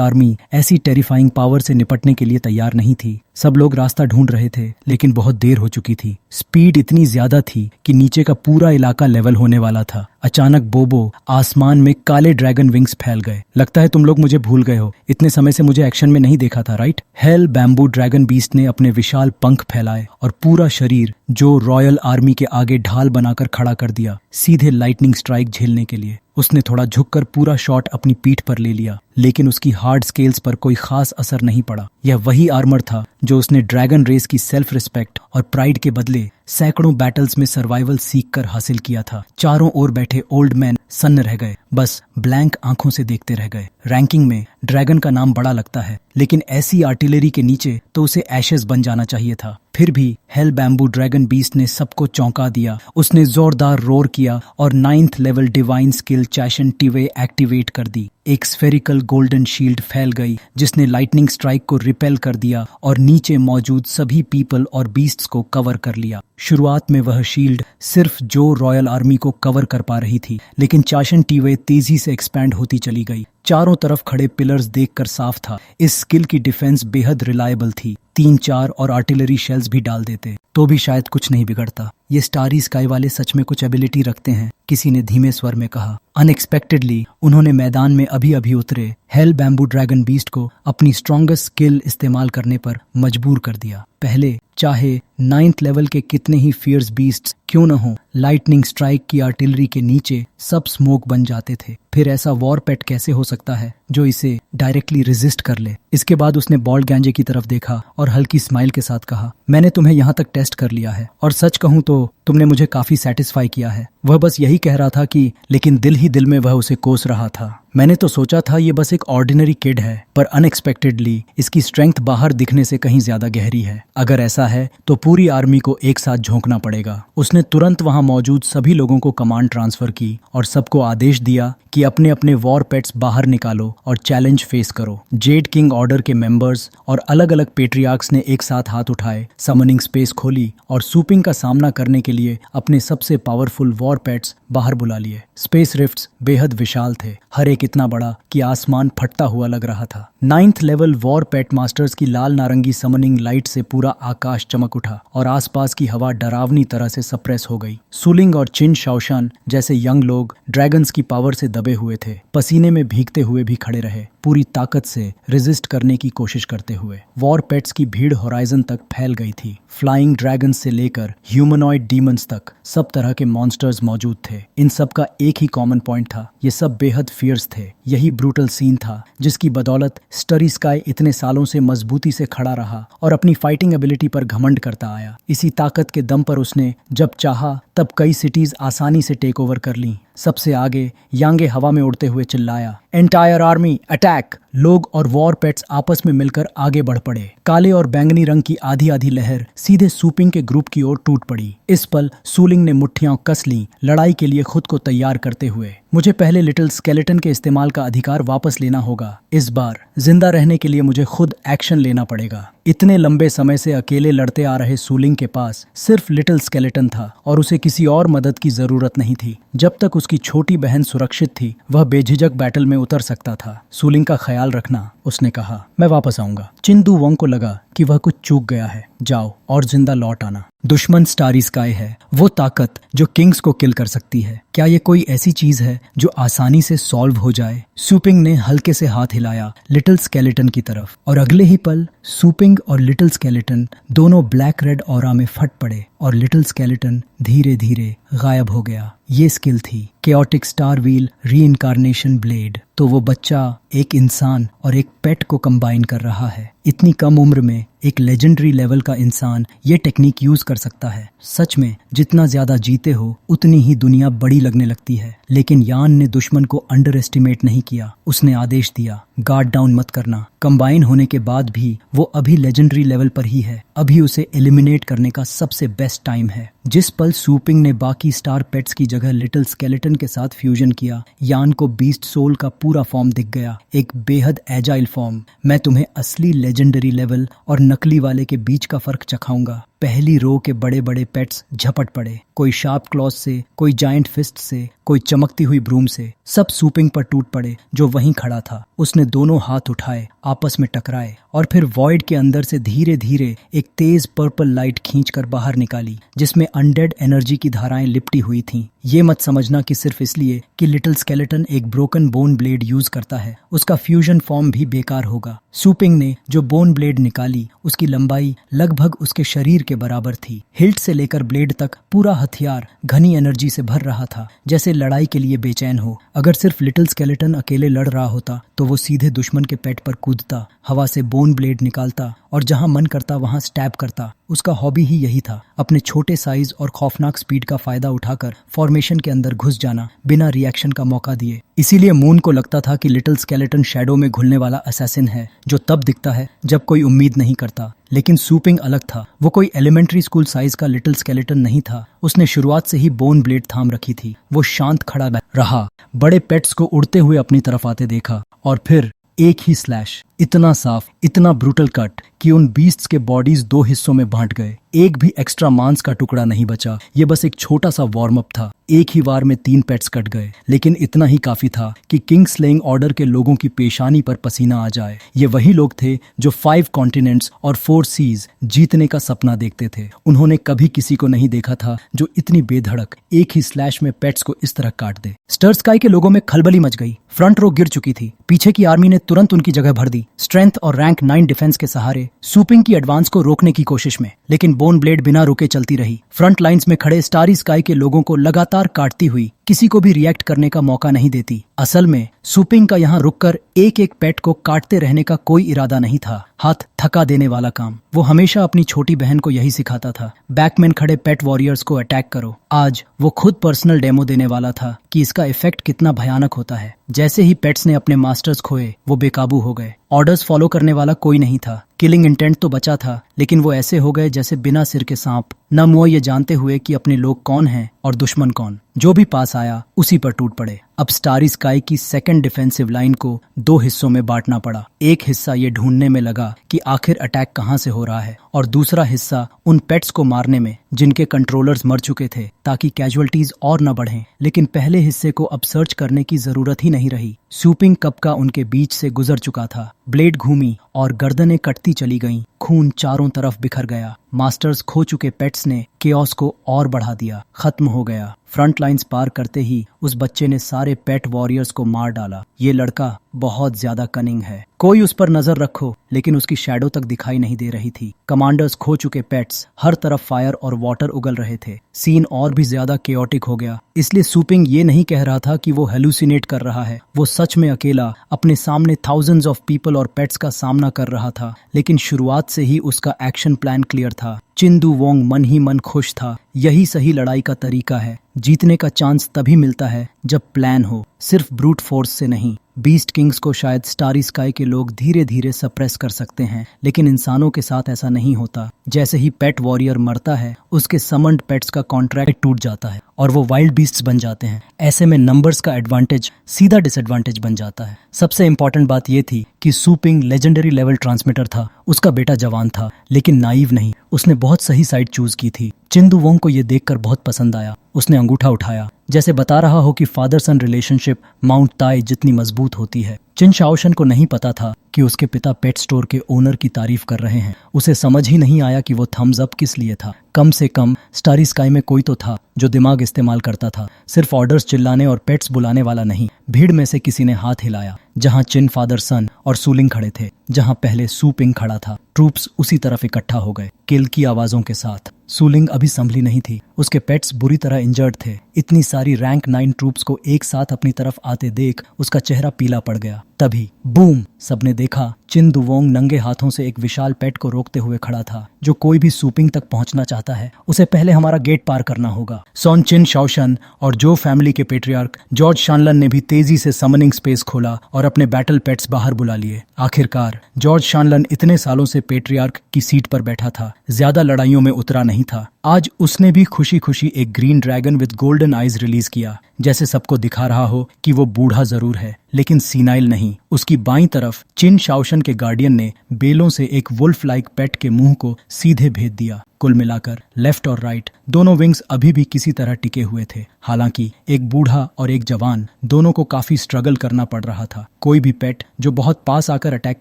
A: आर्मी ऐसी टेरिफाइंग पावर से निपटने के लिए तैयार नहीं थी। सब लोग रास्ता ढूंढ रहे थे, लेकिन बहुत देर हो चुकी थी। स्पीड इतनी ज्यादा थी कि नीचे का पूरा इलाका लेवल होने वाला था। अचानक बोबो आसमान में काले ड्रैगन विंग्स फैल गए। लगता है तुम लोग मुझे भूल गए हो, इतने समय से मुझे एक्शन में नहीं देखा था, right? Hello bamboo dragon beast ने अपने विशाल पंख फैलाए और पूरा शरीर जो रॉयल आर्मी के आगे ढाल बनाकर खड़ा कर दिया, सीधे लाइटनिंग स्ट्राइक झेलने के लिए। उसने थोड़ा झुककर पूरा शॉट अपनी पीठ पर ले लिया, लेकिन उसकी हार्ड स्केल्स पर कोई खास असर नहीं पड़ा। यह वही आर्मर था जो उसने ड्रैगन रेस की सेल्फ रिस्पेक्ट और प्राइड के बदले सैकड़ों बैटल्स में सर्वाइवल सीखकर हासिल किया था। चारों ओर बैठे ओल्ड मैन सन्न रह गए, बस ब्लैंक आंखों से देखते रह गए। रैंकिंग में ड्रैगन का नाम बड़ा लगता है, लेकिन ऐसी आर्टिलरी के नीचे तो उसे एशेस बन जाना चाहिए था। फिर भी हेल बैम्बू ड्रैगन बीस्ट ने सबको चौंका दिया। उसने जोरदार रोर किया और 9th लेवल डिवाइन स्किल चैशन टिवे एक्टिवेट कर दी। एक स्फेरिकल गोल्डन शील्ड फैल गई, जिसने लाइटनिंग स्ट्राइक को रिपेल कर दिया और नीचे मौजूद सभी पीपल और बीस्ट्स को कवर कर लिया। शुरुआत में वह शील्ड सिर्फ जो रॉयल आर्मी को कवर कर पा रही थी, लेकिन चाशन टीवे तेजी से एक्सपैंड होती चली गई। चारों तरफ खड़े पिलर्स देखकर साफ था, इस स्किल की डिफेंस बेहद रिलायबल थी। 3-4 और आर्टिलरी शेल्स भी डाल देते तो भी शायद कुछ नहीं बिगड़ता। ये स्टारी स्काई वाले सच में कुछ एबिलिटी रखते हैं, किसी ने धीमे स्वर में कहा। अनएक्सपेक्टेडली उन्होंने मैदान में अभी अभी उतरे हेल बैम्बू ड्रैगन बीस्ट को अपनी स्ट्रॉन्गेस्ट स्किल इस्तेमाल करने पर मजबूर कर दिया। पहले चाहे 9th लेवल के कितने ही फियर्स बीस्ट्स क्यों न हो, लाइटनिंग स्ट्राइक की आर्टिलरी के नीचे सब स्मोक बन जाते थे। फिर ऐसा वॉर पेट कैसे हो सकता है जो इसे डायरेक्टली रेजिस्ट कर ले? इसके बाद उसने बॉल्ड गैंजे की तरफ देखा और हल्की स्माइल के साथ कहा, मैंने तुम्हें यहाँ तक टेस्ट कर लिया है और सच कहूँ तो तुमने मुझे काफी सेटिस्फाई किया है। वह बस यही कह रहा था कि, लेकिन दिल ही दिल में वह उसे कोस रहा था। मैंने तो सोचा था ये बस एक ऑर्डिनरी किड है, पर अनएक्सपेक्टेडली इसकी स्ट्रेंथ बाहर दिखने से कहीं ज्यादा गहरी है। अगर ऐसा है तो पूरी आर्मी को एक साथ झोंकना पड़ेगा। उसने तुरंत वहां मौजूद सभी लोगों को कमांड ट्रांसफर की और सबको आदेश दिया कि अपने अपने वॉर पेट्स बाहर निकालो और चैलेंज फेस करो। जेड किंग ऑर्डर के मेंबर्स और अलग अलग पेट्रियार्क्स ने एक साथ हाथ उठाए, समनिंग स्पेस खोली और सूपिंग का सामना करने के लिए अपने सबसे पावरफुल वॉर पेट्स बाहर बुला लिए। स्पेस रिफ्ट्स बेहद विशाल थे, हर एक इतना बड़ा कि आसमान फटता हुआ लग रहा था। 9th लेवल वॉर पेट मास्टर्स की लाल नारंगी समनिंग लाइट से पूरा आकाश चमक उठा और आसपास की हवा डरावनी तरह से सप्रेस हो गई। सुलिंग और चिन शाओशान जैसे यंग लोग ड्रैगन्स की पावर से दबे हुए थे, पसीने में भीगते हुए भी खड़े रहे, पूरी ताकत से रेजिस्ट करने की कोशिश करते हुए। वॉर पेट्स की भीड़ होराइजन तक फैल गई थी। फ्लाइंग ड्रैगन से लेकर ह्यूमनॉइड डीमंस तक सब तरह के मॉन्स्टर्स मौजूद थे। इन सब का एक ही कॉमन पॉइंट था, ये सब बेहद फियर्स थे। यही ब्रूटल सीन था जिसकी बदौलत स्टरी स्काई इतने सालों से मजबूती से खड़ा रहा और अपनी फाइटिंग एबिलिटी पर घमंड करता आया। इसी ताकत के दम पर उसने जब चाहा तब कई सिटीज आसानी से टेक ओवर कर लीं। सबसे आगे यांगे हवा में उड़ते हुए चिल्लाया, एंटायर आर्मी अटैक! लोग और वॉर पेट्स आपस में मिलकर आगे बढ़ पड़े। काले और बैंगनी रंग की आधी आधी लहर सीधे सूपिंग के ग्रुप की ओर टूट पड़ी। इस पल सूलिंग ने मुट्ठियां कस लीं, लड़ाई के लिए खुद को तैयार करते हुए। मुझे पहले लिटिल स्केलेटन के इस्तेमाल का अधिकार वापस लेना होगा। इस बार जिंदा रहने के लिए मुझे खुद एक्शन लेना पड़ेगा। इतने लंबे समय से अकेले लड़ते आ रहे सूलिंग के पास सिर्फ लिटिल स्केलेटन था और उसे किसी और मदद की जरूरत नहीं थी। जब तक उसकी छोटी बहन सुरक्षित थी, वह बेझिझक बैटल में उतर सकता था। सूलिंग का ख्याल ख्याल रखना, उसने कहा। मैं वापस आऊंगा। चिंदू वोंग को लगा कि वह कुछ चूक गया है। जाओ और जिंदा लौट आना। दुश्मन स्टारी स्काई है, वो ताकत जो किंग्स को किल कर सकती है। क्या ये कोई ऐसी चीज है जो आसानी से सॉल्व हो जाए? सुपिंग ने हल्के से हाथ हिलाया लिटिल स्केलेटन की तरफ, और अगले ही पल सुपिंग और लिटिल स्केलेटन दोनों ब्लैक रेड ऑरा में फट पड़े और लिटिल स्केलेटन धीरे धीरे गायब हो गया। ये स्किल थी chaotic star wheel reincarnation blade. तो वो बच्चा एक इंसान और एक पेट को कंबाइन कर रहा है। इतनी कम उम्र में एक लेजेंडरी लेवल का इंसान ये टेक्निक यूज कर सकता है। सच में जितना ज्यादा जीते हो उतनी ही दुनिया बड़ी लगने लगती है। लेकिन यान ने दुश्मन को अंडर एस्टिमेट नहीं किया। उसने आदेश दिया, गार्ड डाउन मत करना। कंबाइन होने के बाद भी वो अभी लेजेंडरी लेवल पर ही है। अभी उसे एलिमिनेट करने का सबसे बेस्ट टाइम है। जिस पल सुपिंग ने बाकी स्टार पेट्स की जगह लिटिल स्केलेटन के साथ फ्यूजन किया, यान को बीस्ट सोल का पूरा फॉर्म दिख गया, एक बेहद एजाइल फॉर्म। मैं तुम्हें असली लेजेंडरी लेवल और नकली वाले के बीच का फर्क चखाऊंगा। पहली रो के बड़े बड़े पेट्स झपट पड़े, कोई शार्प क्लॉज से, कोई जायंट फिस्ट से, कोई चमकती हुई ब्रूम से। सब सुपिंग पर टूट पड़े जो वहीं खड़ा था। उसने दोनों हाथ उठाए, आपस में टकराए और फिर वॉइड के अंदर से धीरे धीरे एक तेज पर्पल लाइट खींचकर बाहर निकाली, जिसमें अनडेड एनर्जी की धाराएं लिपटी हुई थीं। ये मत समझना कि सिर्फ इसलिए कि लिटिल स्केलेटन एक ब्रोकन बोन ब्लेड यूज करता है उसका फ्यूजन फॉर्म भी बेकार होगा। सुपिंग ने जो बोन ब्लेड निकाली उसकी लंबाई लगभग उसके शरीर के बराबर थी। हिल्ट से लेकर ब्लेड तक पूरा हथियार घनी एनर्जी से भर रहा था, जैसे लड़ाई के लिए बेचैन हो। अगर सिर्फ लिटिल स्केलेटन अकेले लड़ रहा होता तो वो सीधे दुश्मन के पेट पर कूदता, हवा से बोन ब्लेड निकालता और जहां मन करता वहां स्टैब करता। उसका हॉबी ही यही था, अपने छोटे साइज और खौफनाक स्पीड का फायदा उठाकर फॉर्मेशन के अंदर घुस जाना बिना रिएक्शन का मौका दिए। इसीलिए मून को लगता था कि लिटिल स्केलेटन शैडो में घुलने वाला असैसिन है जो तब दिखता है जब कोई उम्मीद नहीं करता। लेकिन सुपिंग अलग था। वो कोई एलिमेंट्री स्कूल साइज का लिटिल स्केलेटन नहीं था। उसने शुरुआत से ही बोन ब्लेड थाम रखी थी। वो शांत खड़ा रहा, बड़े पेट्स को उड़ते हुए अपनी तरफ आते देखा और फिर एक ही स्लैश, इतना साफ, इतना ब्रूटल कट कि उन बीस्ट्स के बॉडीज दो हिस्सों में बांट गए। एक भी एक्स्ट्रा मांस का टुकड़ा नहीं बचा। ये बस एक छोटा सा वार्म अप था। एक ही वार में 3 पेट्स कट गए, लेकिन इतना ही काफी था कि किंग स्लेइंग ऑर्डर के लोगों की पेशानी पर पसीना आ जाए। ये वही लोग थे जो 5 कॉन्टिनेंट्स और 4 सीज जीतने का सपना देखते थे। उन्होंने कभी किसी को नहीं देखा था जो इतनी बेधड़क एक ही स्लैश में पेट्स को इस तरह काट दे। स्टार स्काई के लोगों में खलबली मच गई। फ्रंट रो गिर चुकी थी। पीछे की आर्मी ने तुरंत उनकी जगह भर दी, स्ट्रेंथ और रैंक 9 डिफेंस के सहारे सुपिंग की एडवांस को रोकने की कोशिश में। लेकिन बोन ब्लेड बिना रुके चलती रही। फ्रंट लाइंस में खड़े स्टारी स्काई के लोगों को लगातार काटती हुई, किसी को भी रिएक्ट करने का मौका नहीं देती। असल में सुपिंग का यहाँ रुककर एक एक पेट को काटते रहने का कोई इरादा नहीं था। हाथ थका देने वाला काम। वो हमेशा अपनी छोटी बहन को यही सिखाता था, बैकमैन खड़े पेट वॉरियर्स को अटैक करो। आज वो खुद पर्सनल डेमो देने वाला था कि इसका इफेक्ट कितना भयानक होता है। जैसे ही पेट्स ने अपने मास्टर्स खोए, वो बेकाबू हो गए। ऑर्डर्स फॉलो करने वाला कोई नहीं था। किलिंग इंटेंट तो बचा था, लेकिन वो ऐसे हो गए जैसे बिना सिर के सांप, न मुंह ये जानते हुए कि अपने लोग कौन हैं और दुश्मन कौन। जो भी पास आया उसी पर टूट पड़े। अब स्टारी स्काई की सेकंड डिफेंसिव लाइन को 2 हिस्सों में बांटना पड़ा। एक हिस्सा ये ढूंढने में लगा कि आखिर अटैक कहां से हो रहा है, और दूसरा हिस्सा उन पेट्स को मारने में जिनके कंट्रोलर्स मर चुके थे, ताकि कैजुअल्टीज और न बढ़ें। लेकिन पहले हिस्से को अब सर्च करने की जरूरत ही नहीं रही। सुपिंग कप का उनके बीच से गुजर चुका था। ब्लेड घूमी और गर्दनें कटती चली गईं। खून चारों तरफ बिखर गया। मास्टर्स खो चुके पेट्स ने केओस को और बढ़ा दिया। खत्म हो गया। फ्रंट लाइंस पार करते ही उस बच्चे ने सारे पेट वॉरियर्स को मार डाला। ये लड़का बहुत ज्यादा कनिंग है। कोई उस पर नजर रखो, लेकिन उसकी शैडो तक दिखाई नहीं दे रही थी। कमांडर्स खो चुके पेट्स, हर तरफ फायर और वाटर उगल रहे थे। सीन और भी ज्यादा केओटिक हो गया। इसलिए सुपिंग ये नहीं कह रहा था कि वो हेलुसिनेट कर रहा है। वो सच में अकेला अपने सामने थाउजेंड्स ऑफ पीपल और पेट्स का सामना कर रहा था। लेकिन शुरुआत से ही उसका एक्शन प्लान क्लियर था। चिंदू वोंग मन ही मन खुश था। यही सही लड़ाई का तरीका है। जीतने का चांस तभी मिलता है जब प्लान हो, सिर्फ ब्रूट फोर्स से नहीं। बीस्ट किंग्स को शायद स्टारी स्काई के लोग धीरे धीरे सप्रेस कर सकते हैं, लेकिन इंसानों के साथ ऐसा नहीं होता। जैसे ही पेट वॉरियर मरता है, उसके समन्ड पेट्स का कॉन्ट्रैक्ट टूट जाता है और वो वाइल्ड बीस्ट्स बन जाते हैं। ऐसे में नंबर्स का एडवांटेज सीधा डिसएडवांटेज बन जाता है। सबसे इंपॉर्टेंट बात यह थी कि सुपिंग लेजेंडरी लेवल ट्रांसमिटर था। उसका बेटा जवान था, लेकिन नाइव नहीं। उसने बहुत सही साइड चूज की थी। चिंदू वोंग को यह देखकर बहुत पसंद आया। उसने अंगूठा उठाया, जैसे बता रहा हो कि फादर सन रिलेशनशिप माउंट ताई जितनी मजबूत होती है। चिन शाओशन को नहीं पता था कि उसके पिता पेट स्टोर के ओनर की तारीफ कर रहे हैं। उसे समझ ही नहीं आया कि वो थम्स अप किस लिए था। कम से कम स्टारी स्काई में कोई तो था जो दिमाग इस्तेमाल करता था, सिर्फ ऑर्डर्स चिल्लाने और पेट्स बुलाने वाला नहीं। भीड़ में से किसी ने हाथ हिलाया जहां चिन फादर सन और सूलिंग खड़े थे, जहां पहले सू पिंग खड़ा था। ट्रूप्स उसी तरफ इकट्ठा हो गए, किल की आवाजों के साथ। सूलिंग अभी संभली नहीं थी, उसके पेट्स बुरी तरह इंजर्ड थे। इतनी सारी रैंक 9 ट्रूप्स को एक साथ अपनी तरफ आते देख उसका चेहरा पीला पड़ गया। तभी बूम, सबने देखा चिन दुवोंग नंगे हाथों से एक विशाल पेट को रोकते हुए खड़ा था। जो कोई भी सूपिंग तक पहुंचना चाहता है उसे पहले हमारा गेट पार करना होगा। सॉन चिन शाओशन और जो फैमिली के पेट्रियार्क जॉर्ज शानलन ने भी तेजी से समनिंग स्पेस खोला और अपने बैटल पेट्स बाहर बुला लिए। आखिरकार जॉर्ज शानलन इतने सालों से पेट्रियार्क की सीट पर बैठा था, ज्यादा लड़ाइयों में उतरा नहीं था। आज उसने भी खुशी खुशी एक green dragon with golden eyes release किया, जैसे सबको दिखा रहा हो कि वो बूढ़ा जरूर है लेकिन सीनाइल नहीं। उसकी बाईं तरफ चिन शाओशन के गार्डियन ने बेलों से एक वुल्फ लाइक पेट के मुंह को सीधे भेद दिया। कुल मिलाकर लेफ्ट और राइट दोनों विंग्स अभी भी किसी तरह टिके हुए थे। हालांकि एक बूढ़ा और एक जवान दोनों को काफी स्ट्रगल करना पड़ रहा था। कोई भी पेट जो बहुत पास आकर अटैक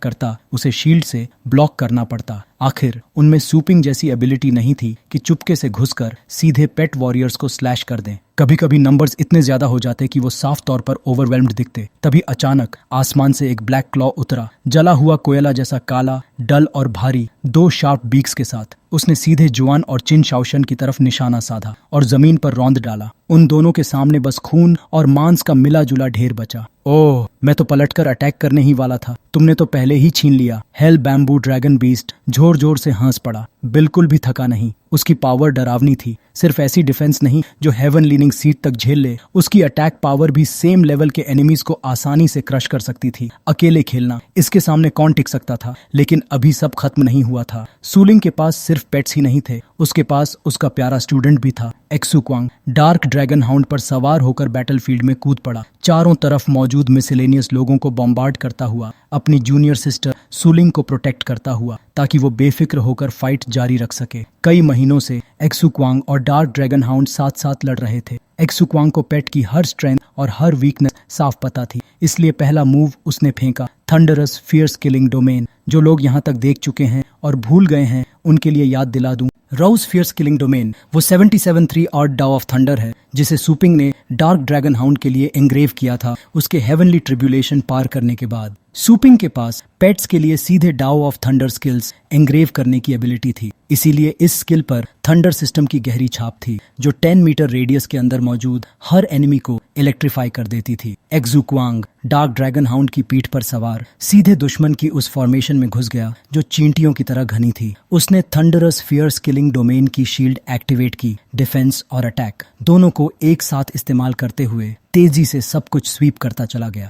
A: करता उसे शील्ड से ब्लॉक करना पड़ता। आखिर उनमें सूपिंग जैसी एबिलिटी नहीं थी कि चुपके से घुसकर सीधे पेट वॉरियर्स को स्लैश कर दें। कभी कभी नंबर्स इतने ज्यादा हो जाते कि वो साफ तौर पर ओवरवेल्म्ड दिखते। तभी अचानक आसमान से एक ब्लैक क्लॉ उतरा, जला हुआ कोयला जैसा काला, डल और भारी, 2 शार्प बीक्स के साथ। उसने सीधे जुआन और चिन शाओशन की तरफ निशाना साधा और जमीन पर रौंद डाला। उन दोनों के सामने बस खून और मांस का मिला जुला ढेर बचा। ओह, मैं तो पलटकर अटैक करने ही वाला था, तुमने तो पहले ही छीन लिया। हेल बैम्बू ड्रैगन बीस्ट जोर जोर से हंस पड़ा, बिल्कुल भी थका नहीं। उसकी पावर डरावनी थी, सिर्फ ऐसी डिफेंस नहीं जो हेवन लीनिंग सीट तक झेल ले, उसकी अटैक पावर भी सेम लेवल के एनिमीज को आसानी से क्रश कर सकती थी। अकेले खेलना, इसके सामने कौन टिक सकता था? लेकिन अभी सब खत्म नहीं हुआ था। सूलिंग के पास सिर्फ पेट्स ही नहीं थे, उसके पास उसका प्यारा स्टूडेंट भी था। एक्सु क्वांग डार्क ड्रैगन हाउंड पर सवार होकर बैटलफील्ड में कूद पड़ा, चारों तरफ मौजूद मिसलेनियस लोगों को बॉम्बार्ड करता हुआ, अपनी जूनियर सिस्टर सूलिंग को प्रोटेक्ट करता हुआ, ताकि वो बेफिक्र होकर फाइट जारी रख सके। कई महीनों से एक्सु क्वांग और डार्क ड्रैगन हाउंड साथ साथ लड़ रहे थे। एक्सु क्वांग को पेट की हर स्ट्रेंथ और हर वीकनेस साफ पता थी, इसलिए पहला मूव उसने फेंका, थंडरस फियर्स किलिंग डोमेन। जो लोग यहाँ तक देख चुके हैं और भूल गए हैं उनके लिए याद दिला दूं, राउस फियर्स किलिंग डोमेन वो 77 ऑड डाउ ऑफ थंडर है जिसे सूपिंग ने डार्क ड्रैगन हाउंड के लिए एंग्रेव किया था उसके हेवनली ट्रिब्यूलेशन पार करने के बाद। सूपिंग के पास पेट्स के लिए सीधे डाउ ऑफ थंडर स्किल्स एंग्रेव करने की एबिलिटी थी, इसीलिए इस स्किल पर थंडर सिस्टम की गहरी छाप थी जो 10 मीटर रेडियस के अंदर मौजूद हर एनिमी को इलेक्ट्रीफाई कर देती थी। एक्सु क्वांग डार्क ड्रैगन हाउंड की पीठ पर सवार सीधे दुश्मन की उस फॉर्मेशन में घुस गया जो चींटियों की तरह घनी थी। उसने थंडरस फियर्स किलिंग डोमेन की शील्ड एक्टिवेट की। डिफेंस और अटैक दोनों को एक साथ इस्तेमाल करते हुए तेजी से सब कुछ स्वीप करता चला गया।